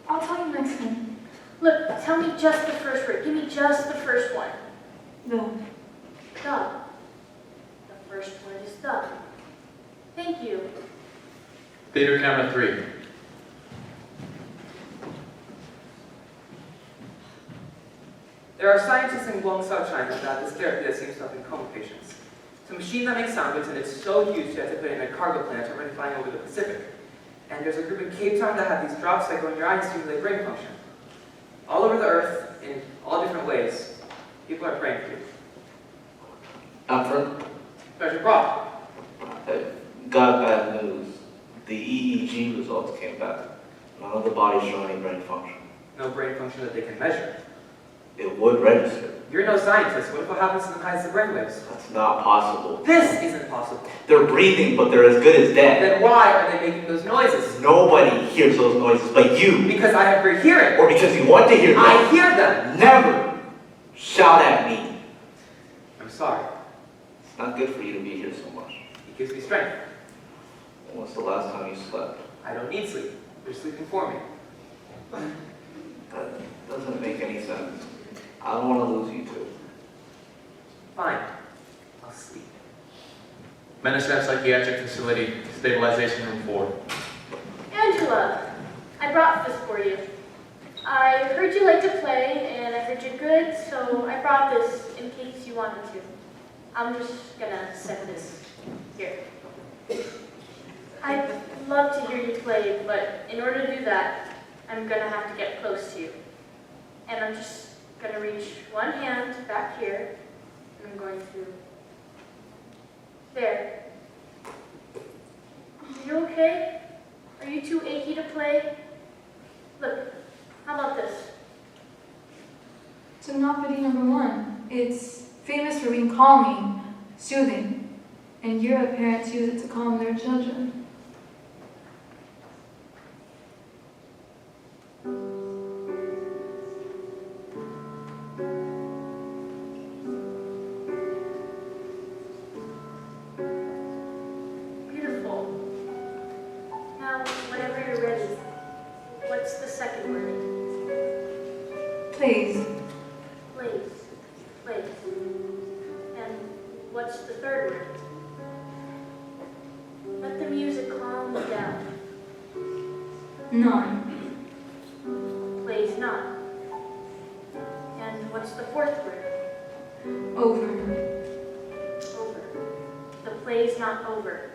I'll tell you next time. Look, tell me just the first word. Give me just the first one. The. The. The first word is the. Thank you. Theater camera 3. There are scientists in Guangzhou, China, that have this therapy that seems to help in coma patients. It's a machine that makes sound waves, and it's so huge you have to put it in a cargo plane that's already flying over the Pacific. And there's a group in Cape Town that have these drops that go in your eyes to stimulate brain function. All over the earth, in all different ways, people are praying for you. Alfred, Dr. Brock, got bad news. The EEG results came back. None of the bodies show any brain function. no brain function that they can measure. It would register. You're no scientist. What if what happens to them hides the brainwaves? That's not possible. This isn't possible. They're breathing, but they're as good as dead. Then why are they making those noises? Nobody hears those noises but you. Because I have great hearing. Or because you want to hear them. I hear them. Never shout at me. I'm sorry. It's not good for you to be here so much. It gives me strength. When was the last time you slept? I don't need sleep. You're sleeping for me. That doesn't make any sense. I don't want to lose you two. Fine. I'll sleep. Menasep Psychiatric Facility, Stabilization Room 4. Angela, I brought this for you. I heard you like to play, and I heard you're good, so I brought this in case you wanted to. I'm just gonna set this here. I'd love to hear you play, but in order to do that, I'm gonna have to get close to you. And I'm just Gonna reach one hand back here, and I'm going to, there. Are you okay? Are you too achy to play? Look, how about this? Tenopody #1. It's famous for being calming, soothing, and Europe parents use it to calm their children. Beautiful. Now, whenever you're ready, what's the second word? Please. Place. Place. And what's the third word? Let the music calm you down. None. Plays not. And what's the fourth word? Over. Over. The play's not over.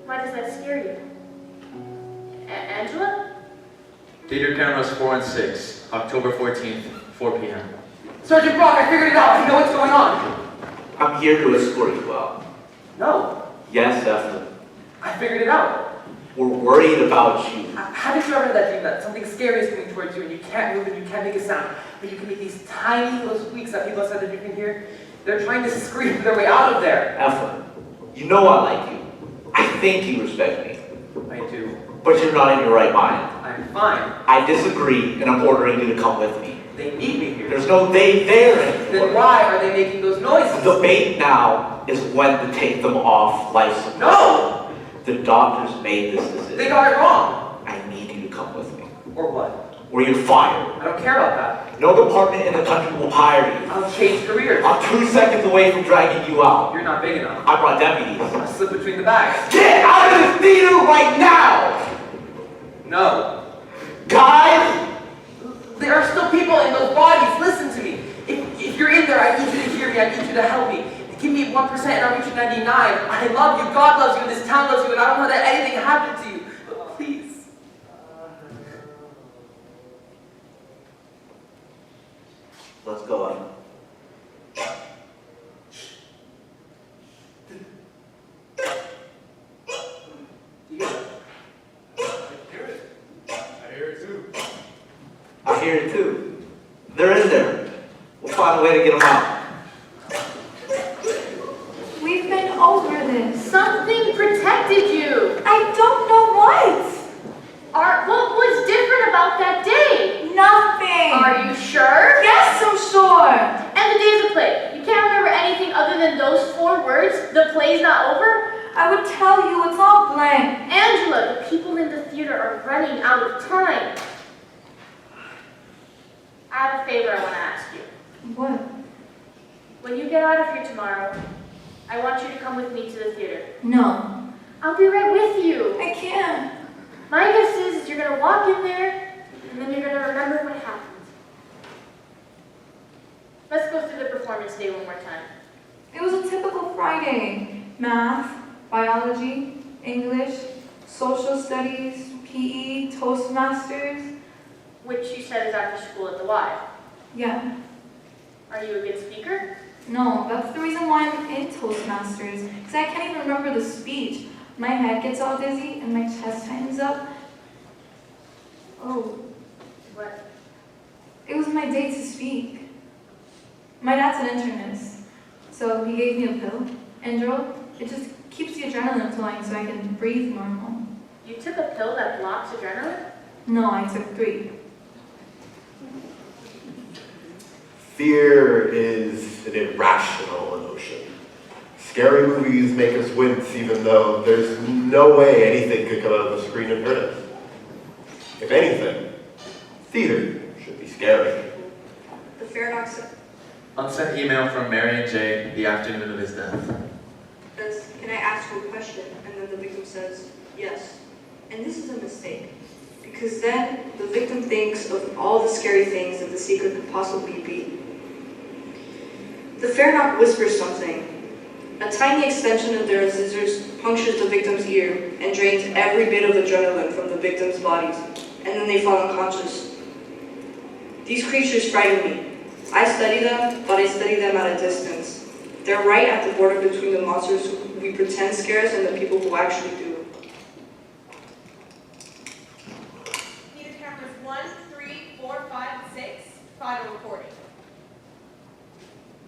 Why does that scare you? Angela? Theater cameras 4 and 6, October 14th, 4 p.m. Sergeant Brock, I figured it out. I know what's going on. I'm here to escort you out. No, Yes, Eflin. I figured it out. We're worried about you. Haven't you ever had that dream that something scary is coming towards you and you can't move and you can't make a sound, but you can make these tiny little squeaks that people have said that you can hear? They're trying to scream their way out of there. Eflin, you know I like you. I think you respect me. I do. But you're not in your right mind. I'm fine. I disagree, and I'm ordering you to come with me. They need me here. There's no they there anymore. Then why are they making those noises? The debate now is when to take them off life support. No! The doctors made this decision. They got it wrong. I need you to come with me. Or what? Or you're fired. I don't care about that. No department in the country will hire you. I'll change careers. I'm 2 seconds away from dragging you out. You're not big enough. I brought deputies. I'll slip between the bags. Get out of the theater right now! No. Guys! There are still people in those bodies. Listen to me. If you're in there, I need you to hear me. I need you to help me. Give me 1% and I'll reach you 99. I love you. God loves you. And this town loves you. And I don't want to let anything happen to you. But please. Let's go on. I hear it too. They're in there. We'll find a way to get them out. We've been over this. Something protected you. I don't know what. What was different about that day? Nothing. Are you sure? Yes, I'm sure. And the day's a play. You can't remember anything other than those 4 words? The play's not over? I would tell you, it's all blank. Angela, the people in the theater are running out of time. I have a favor I want to ask you. What? When you get out of here tomorrow, I want you to come with me to the theater. No. I'll be right with you. I can't. My guess is you're going to walk in there, and then you're going to remember what happened. Let's go through the performance day one more time. It was a typical Friday. Math, biology, English, social studies, PE, Toastmasters. Which you said is after school at the Y. Yeah. Are you a good speaker? No, that's the reason why I'm in Toastmasters. Because I can't even remember the speech. My head gets all dizzy and my chest tightens up. Oh. What? It was my day to speak. My dad's an internist, so he gave me a pill, Andro. It just keeps the adrenaline flowing so I can breathe normal. You took a pill that blocks adrenaline? No, I took 3. Fear is an irrational emotion. Scary movies make us wince even though there's no way anything could come out of the screen and hurt us. If anything, theater should be scary. The Fairnox Unsent email from Marion J. the afternoon of his death. says, "Can I ask you a question?" And then the victim says, "Yes." And this is a mistake, because then the victim thinks of all the scary things that the secret could possibly be. The Fairnox whispers something. A tiny extension of their scissors punctures the victim's ear and drains every bit of adrenaline from the victim's bodies, and then they fall unconscious. These creatures frighten me. I study them, but I study them at a distance. They're right at the border between the monsters who we pretend scare us and the people who actually do. Need cameras 1, 3, 4, 5, 6. Final recording.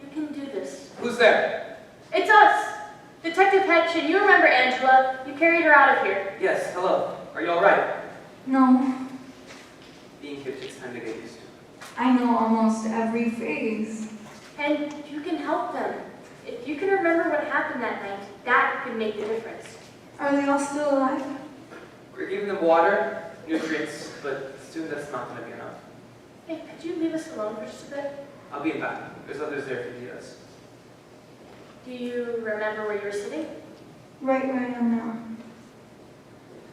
You can do this. Who's there? It's us! Detective Hedgen, you remember Angela. You carried her out of here. Yes, hello. Are you alright? No, Being here takes time to get used to. I know almost every phrase. And you can help them. If you can remember what happened that night, that could make the difference. Are they all still alive? We're giving them water, nutrients, but soon that's not going to be enough. Hey, could you leave us alone for just a bit? I'll be back. There's others there if you need us. Do you remember where you were sitting? Right where I am now.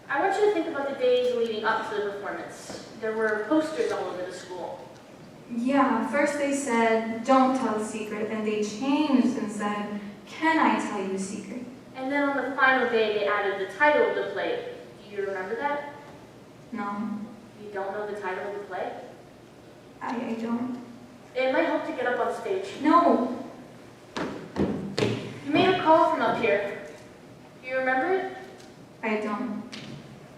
I want you to think about the days leading up to the performance. There were posters all over the school. Yeah, first they said, don't tell a secret, then they changed and said, can I tell you a secret? And then on the final day, they added the title of the play. Do you remember that? No, You don't know the title of the play? I don't. It might help to get up on stage. No, You made a call from up here. Do you remember it? I don't.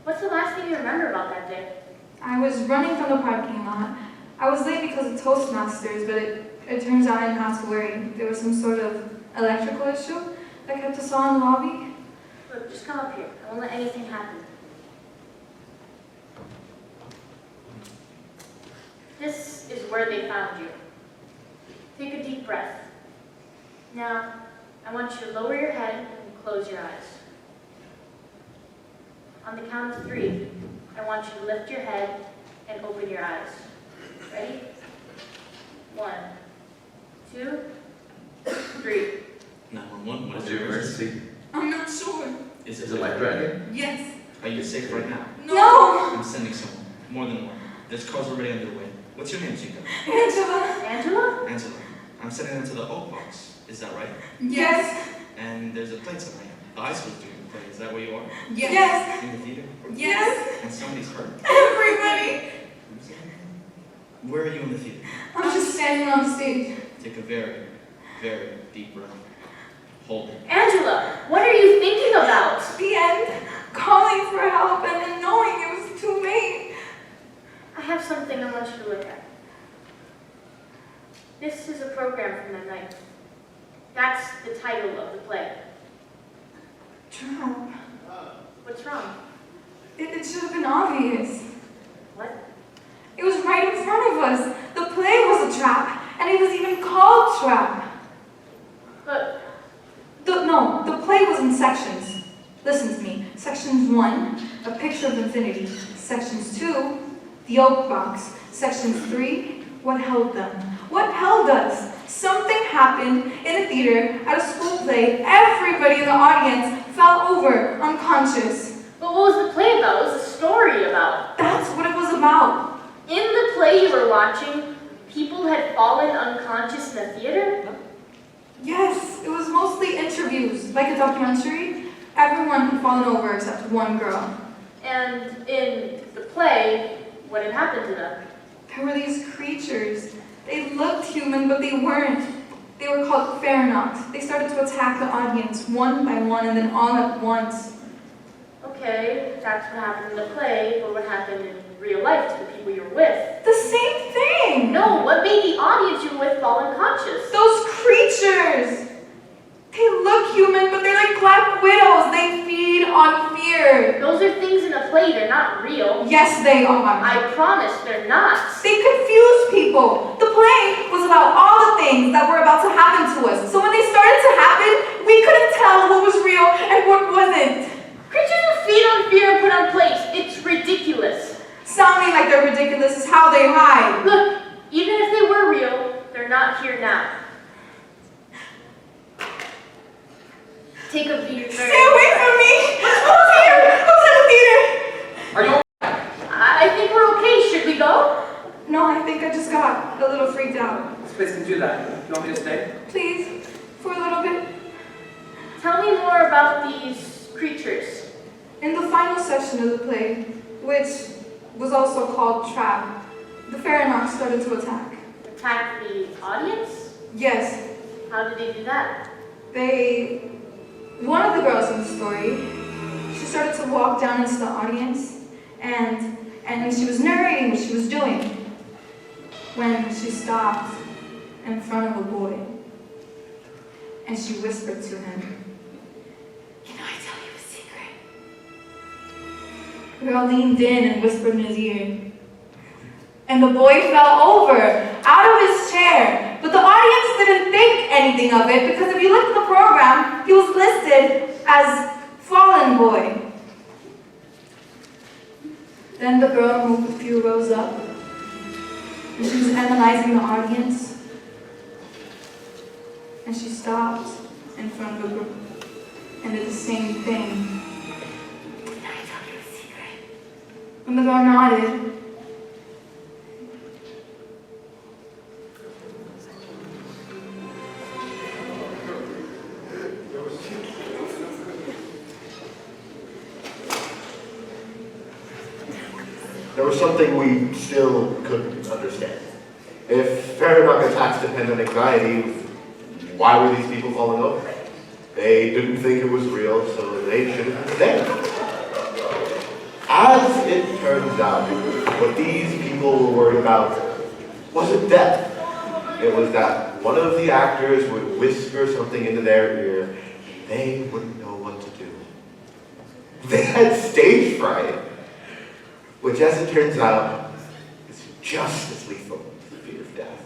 What's the last thing you remember about that day? I was running from the parking lot. I was late because of Toastmasters, but it turns out I didn't have to worry. There was some sort of electrical issue that kept us all in the lobby. Look, just come up here. I won't let anything happen. This is where they found you. Take a deep breath. Now, I want you to lower your head and close your eyes. On the count of 3, I want you to lift your head and open your eyes. Ready? 1, 2, 3. 911, what is your emergency? I'm not sure. Is it life threatening? Yes. Are you safe right now? No! I'm sending someone. More than one. This car's already underway. What's your name, Chica? Angela. Angela? Angela. I'm sending them to the Oak Box. Is that right? Yes. And there's a play tonight. The high school's doing the play. Is that where you are? Yes. In the theater? Yes. And somebody's hurt. Everybody. Where are you in the theater? I'm just standing on stage. Take a very, very deep breath. Hold it. Angela, what are you thinking about? The end. Calling for help and then knowing it was too late. I have something I want you to look at. This is a program from that night. That's the title of the play. Trap. What's wrong? It should have been obvious. What? It was right in front of us. The play was a trap, and it was even called Trap. But The play was in sections. Listen to me. Sections 1, a picture of infinity. Sections 2, the oak box. Sections 3, what held them. What held us? Something happened in a theater at a school play. Everybody in the audience fell over, unconscious. But what was the play about? What was the story about? That's what it was about. In the play you were watching, people had fallen unconscious in the theater? Yes, it was mostly interviews, like a documentary. Everyone had fallen over except one girl. And in the play, what had happened to them? There were these creatures. They looked human, but they weren't. They were called Fairnox. They started to attack the audience one by one and then all at once. Okay, that's what happened in the play, but what happened in real life to the people you were with? The same thing! No, what made the audience you were with fall unconscious? Those creatures! They look human, but they're like black widows. They feed on fear. Those are things in a play, they're not real. Yes, they are. I promise they're not. They confuse people. The play was about all the things that were about to happen to us. So when they started to happen, we couldn't tell what was real and what wasn't. Creatures who feed on fear and put on plates. It's ridiculous. Sounding like they're ridiculous is how they hide. Look, even if they were real, they're not here now. Take a beat. Stay away from me! Who's here? Who's in the theater? Are you? I think we're okay. Should we go? No, I think I just got a little freaked out. This place can do that. You want me to stay? Please, for a little bit. Tell me more about these creatures. In the final section of the play, which was also called Trap, the Faranox started to attack. Attack the audience? Yes, How did they do that? one of the girls in the story, she started to walk down into the audience, and she was narrating what she was doing when she stopped in front of a boy, and she whispered to him, "Can I tell you a secret?" The girl leaned in and whispered in his ear, and the boy fell over out of his chair. But the audience didn't think anything of it, because if you look at the program, he was listed as Fallen Boy. Then the girl moved a few rows up, and she was analyzing the audience, and she stopped in front of the group and did the same thing. "Can I tell you a secret?" When the girl nodded, there was something we still couldn't understand. If Faranox attacks depend on anxiety, why were these people falling over? They didn't think it was real, so they shouldn't have been there. As it turns out, what these people were worried about wasn't death. It was that one of the actors would whisper something into their ear, and they wouldn't know what to do. They had stage fright, which, as it turns out, is just as lethal as the fear of death.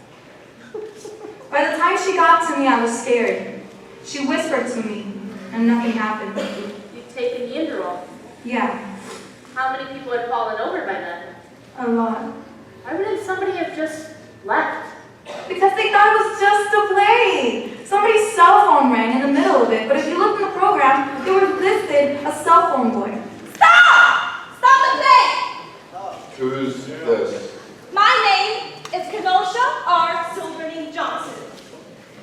by the time she got to me, I was scared. She whispered to me, and nothing happened. You've taken the Inderal. Yeah, How many people had fallen over by then? a lot. Why wouldn't somebody have just left? Because they thought it was just a play. Somebody's cell phone rang in the middle of it, but if you look in the program, they would have listed a cell phone boy. Stop! Stop the play! Who's this? My name is Kenosha R. Silverning Johnson.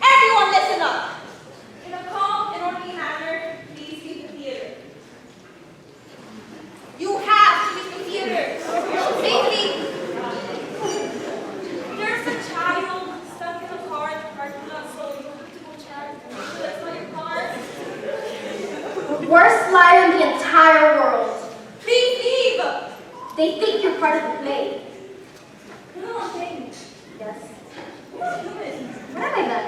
Everyone listen up. In a calm and orderly manner, please leave the theater. You have to leave the theater. Safely. There's a child stuck in a car in the parking lot, so you have to go check. That's not your car. The worst liar in the entire world. Please leave. They think you're part of the play. You know what I'm saying? Yes. You're a human. What am I then?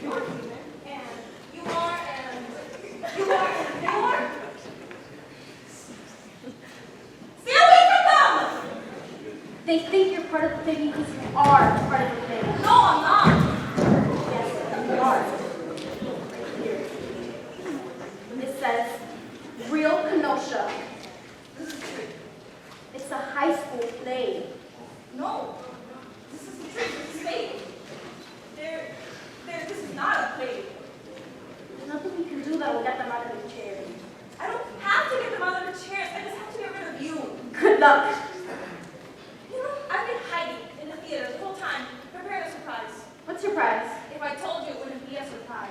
You're a human. And you are, and you are, and you are. Stay away from them! They think you're part of the play because you are part of the play. No, I'm not. Yes, you are. Here. It says, Real Kenosha. It's a high school play. No. This is the truth. This is fake. This is not a play. There's nothing we can do that will get them out of their chairs. I don't have to get them out of their chairs. I just have to get rid of you. Good luck. You know, I've been hiding in the theater the whole time, preparing a surprise. What's your prize? If I told you, it wouldn't be a surprise.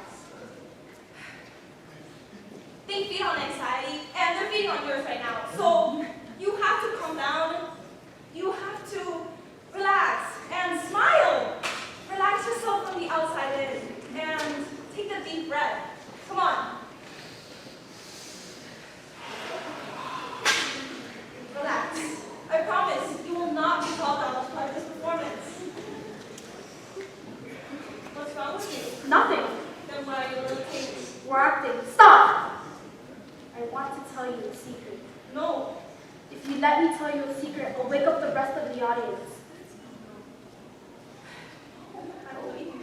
They feed on anxiety, and they're feeding on yours right now. So you have to calm down. You have to relax and smile. Relax yourself from the outside in, and take a deep breath. Come on. Relax. I promise you will not be called out by this performance. What's wrong with you? Nothing. Then why are you irritated? We're acting. Stop! I want to tell you a secret. No. If you let me tell you a secret, I'll wake up the rest of the audience. I don't believe you.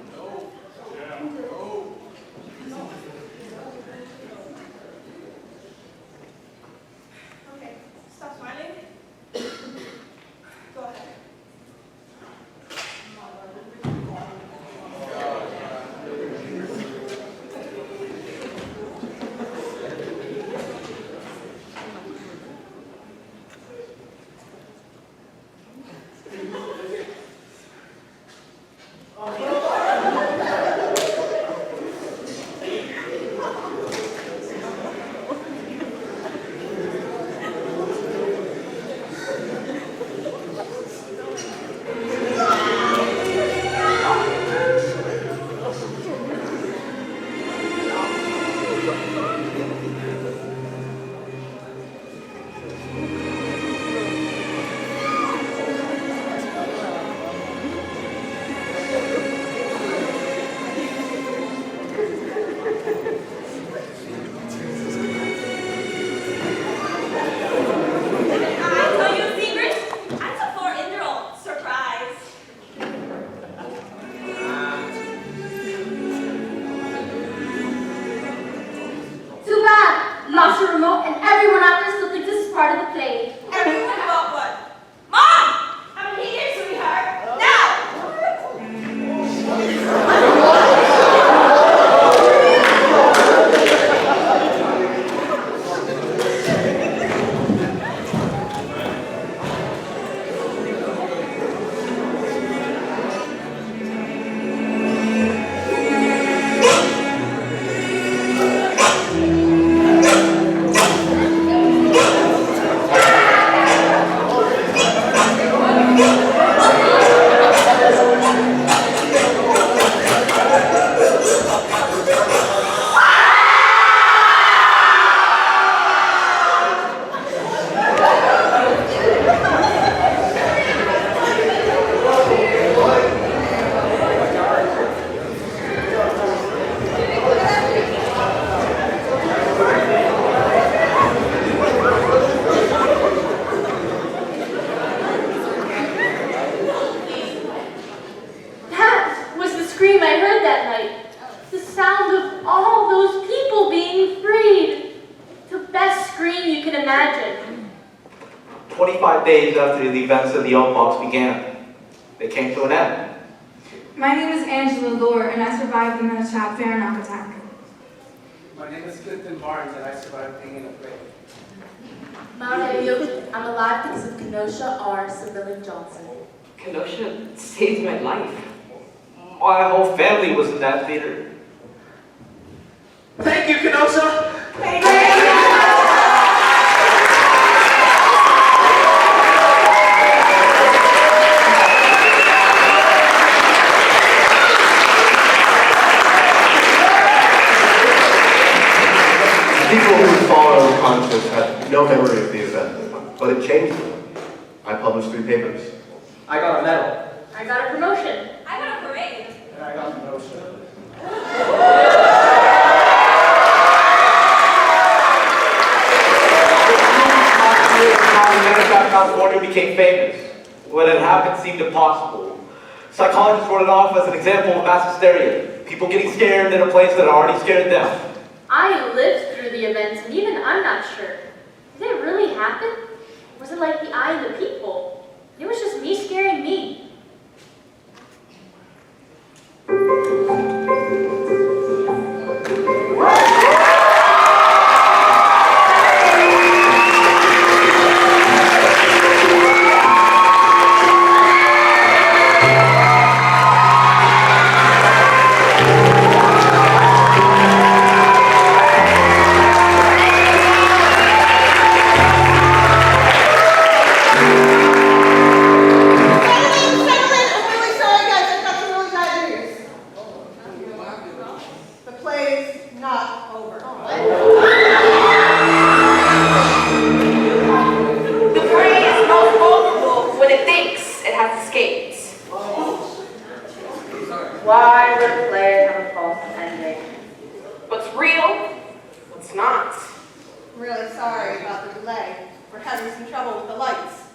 Okay, stop smiling. Go ahead. remote and everyone out there still thinks this is part of the play. Everyone about what? Mom! I'm here, sweetheart. Now! That was the scream I heard that night. The sound of all those people being freed. The best scream you can imagine. 25 days after the events of the Elk Box began, they came to an end. My name is Angela Lore, and I survived the Manashab Faranock attack. My name is Clinton Barnes, and I survived being in a play. Mount Ayoki, I'm alive because of Kenosha R. Civilian Johnson. Kenosha saved my life. My whole family was in that theater. Thank you, Kenosha! People who follow unconscious had no memory of the event, but it changed them. I published 3 papers. I got a medal. I got a promotion. I got a parade. And I got promotion. How Manashab, California became famous. What had happened seemed impossible. Psychologists wrote it off as an example of mass hysteria. People getting scared in a place that already scared them. I lived through the events, and even I'm not sure. Did it really happen? Was it like the eye of the people? It was just me scaring me. Why would a play have a false ending? What's real, what's not. I'm really sorry about the delay. We're having some trouble with the lights.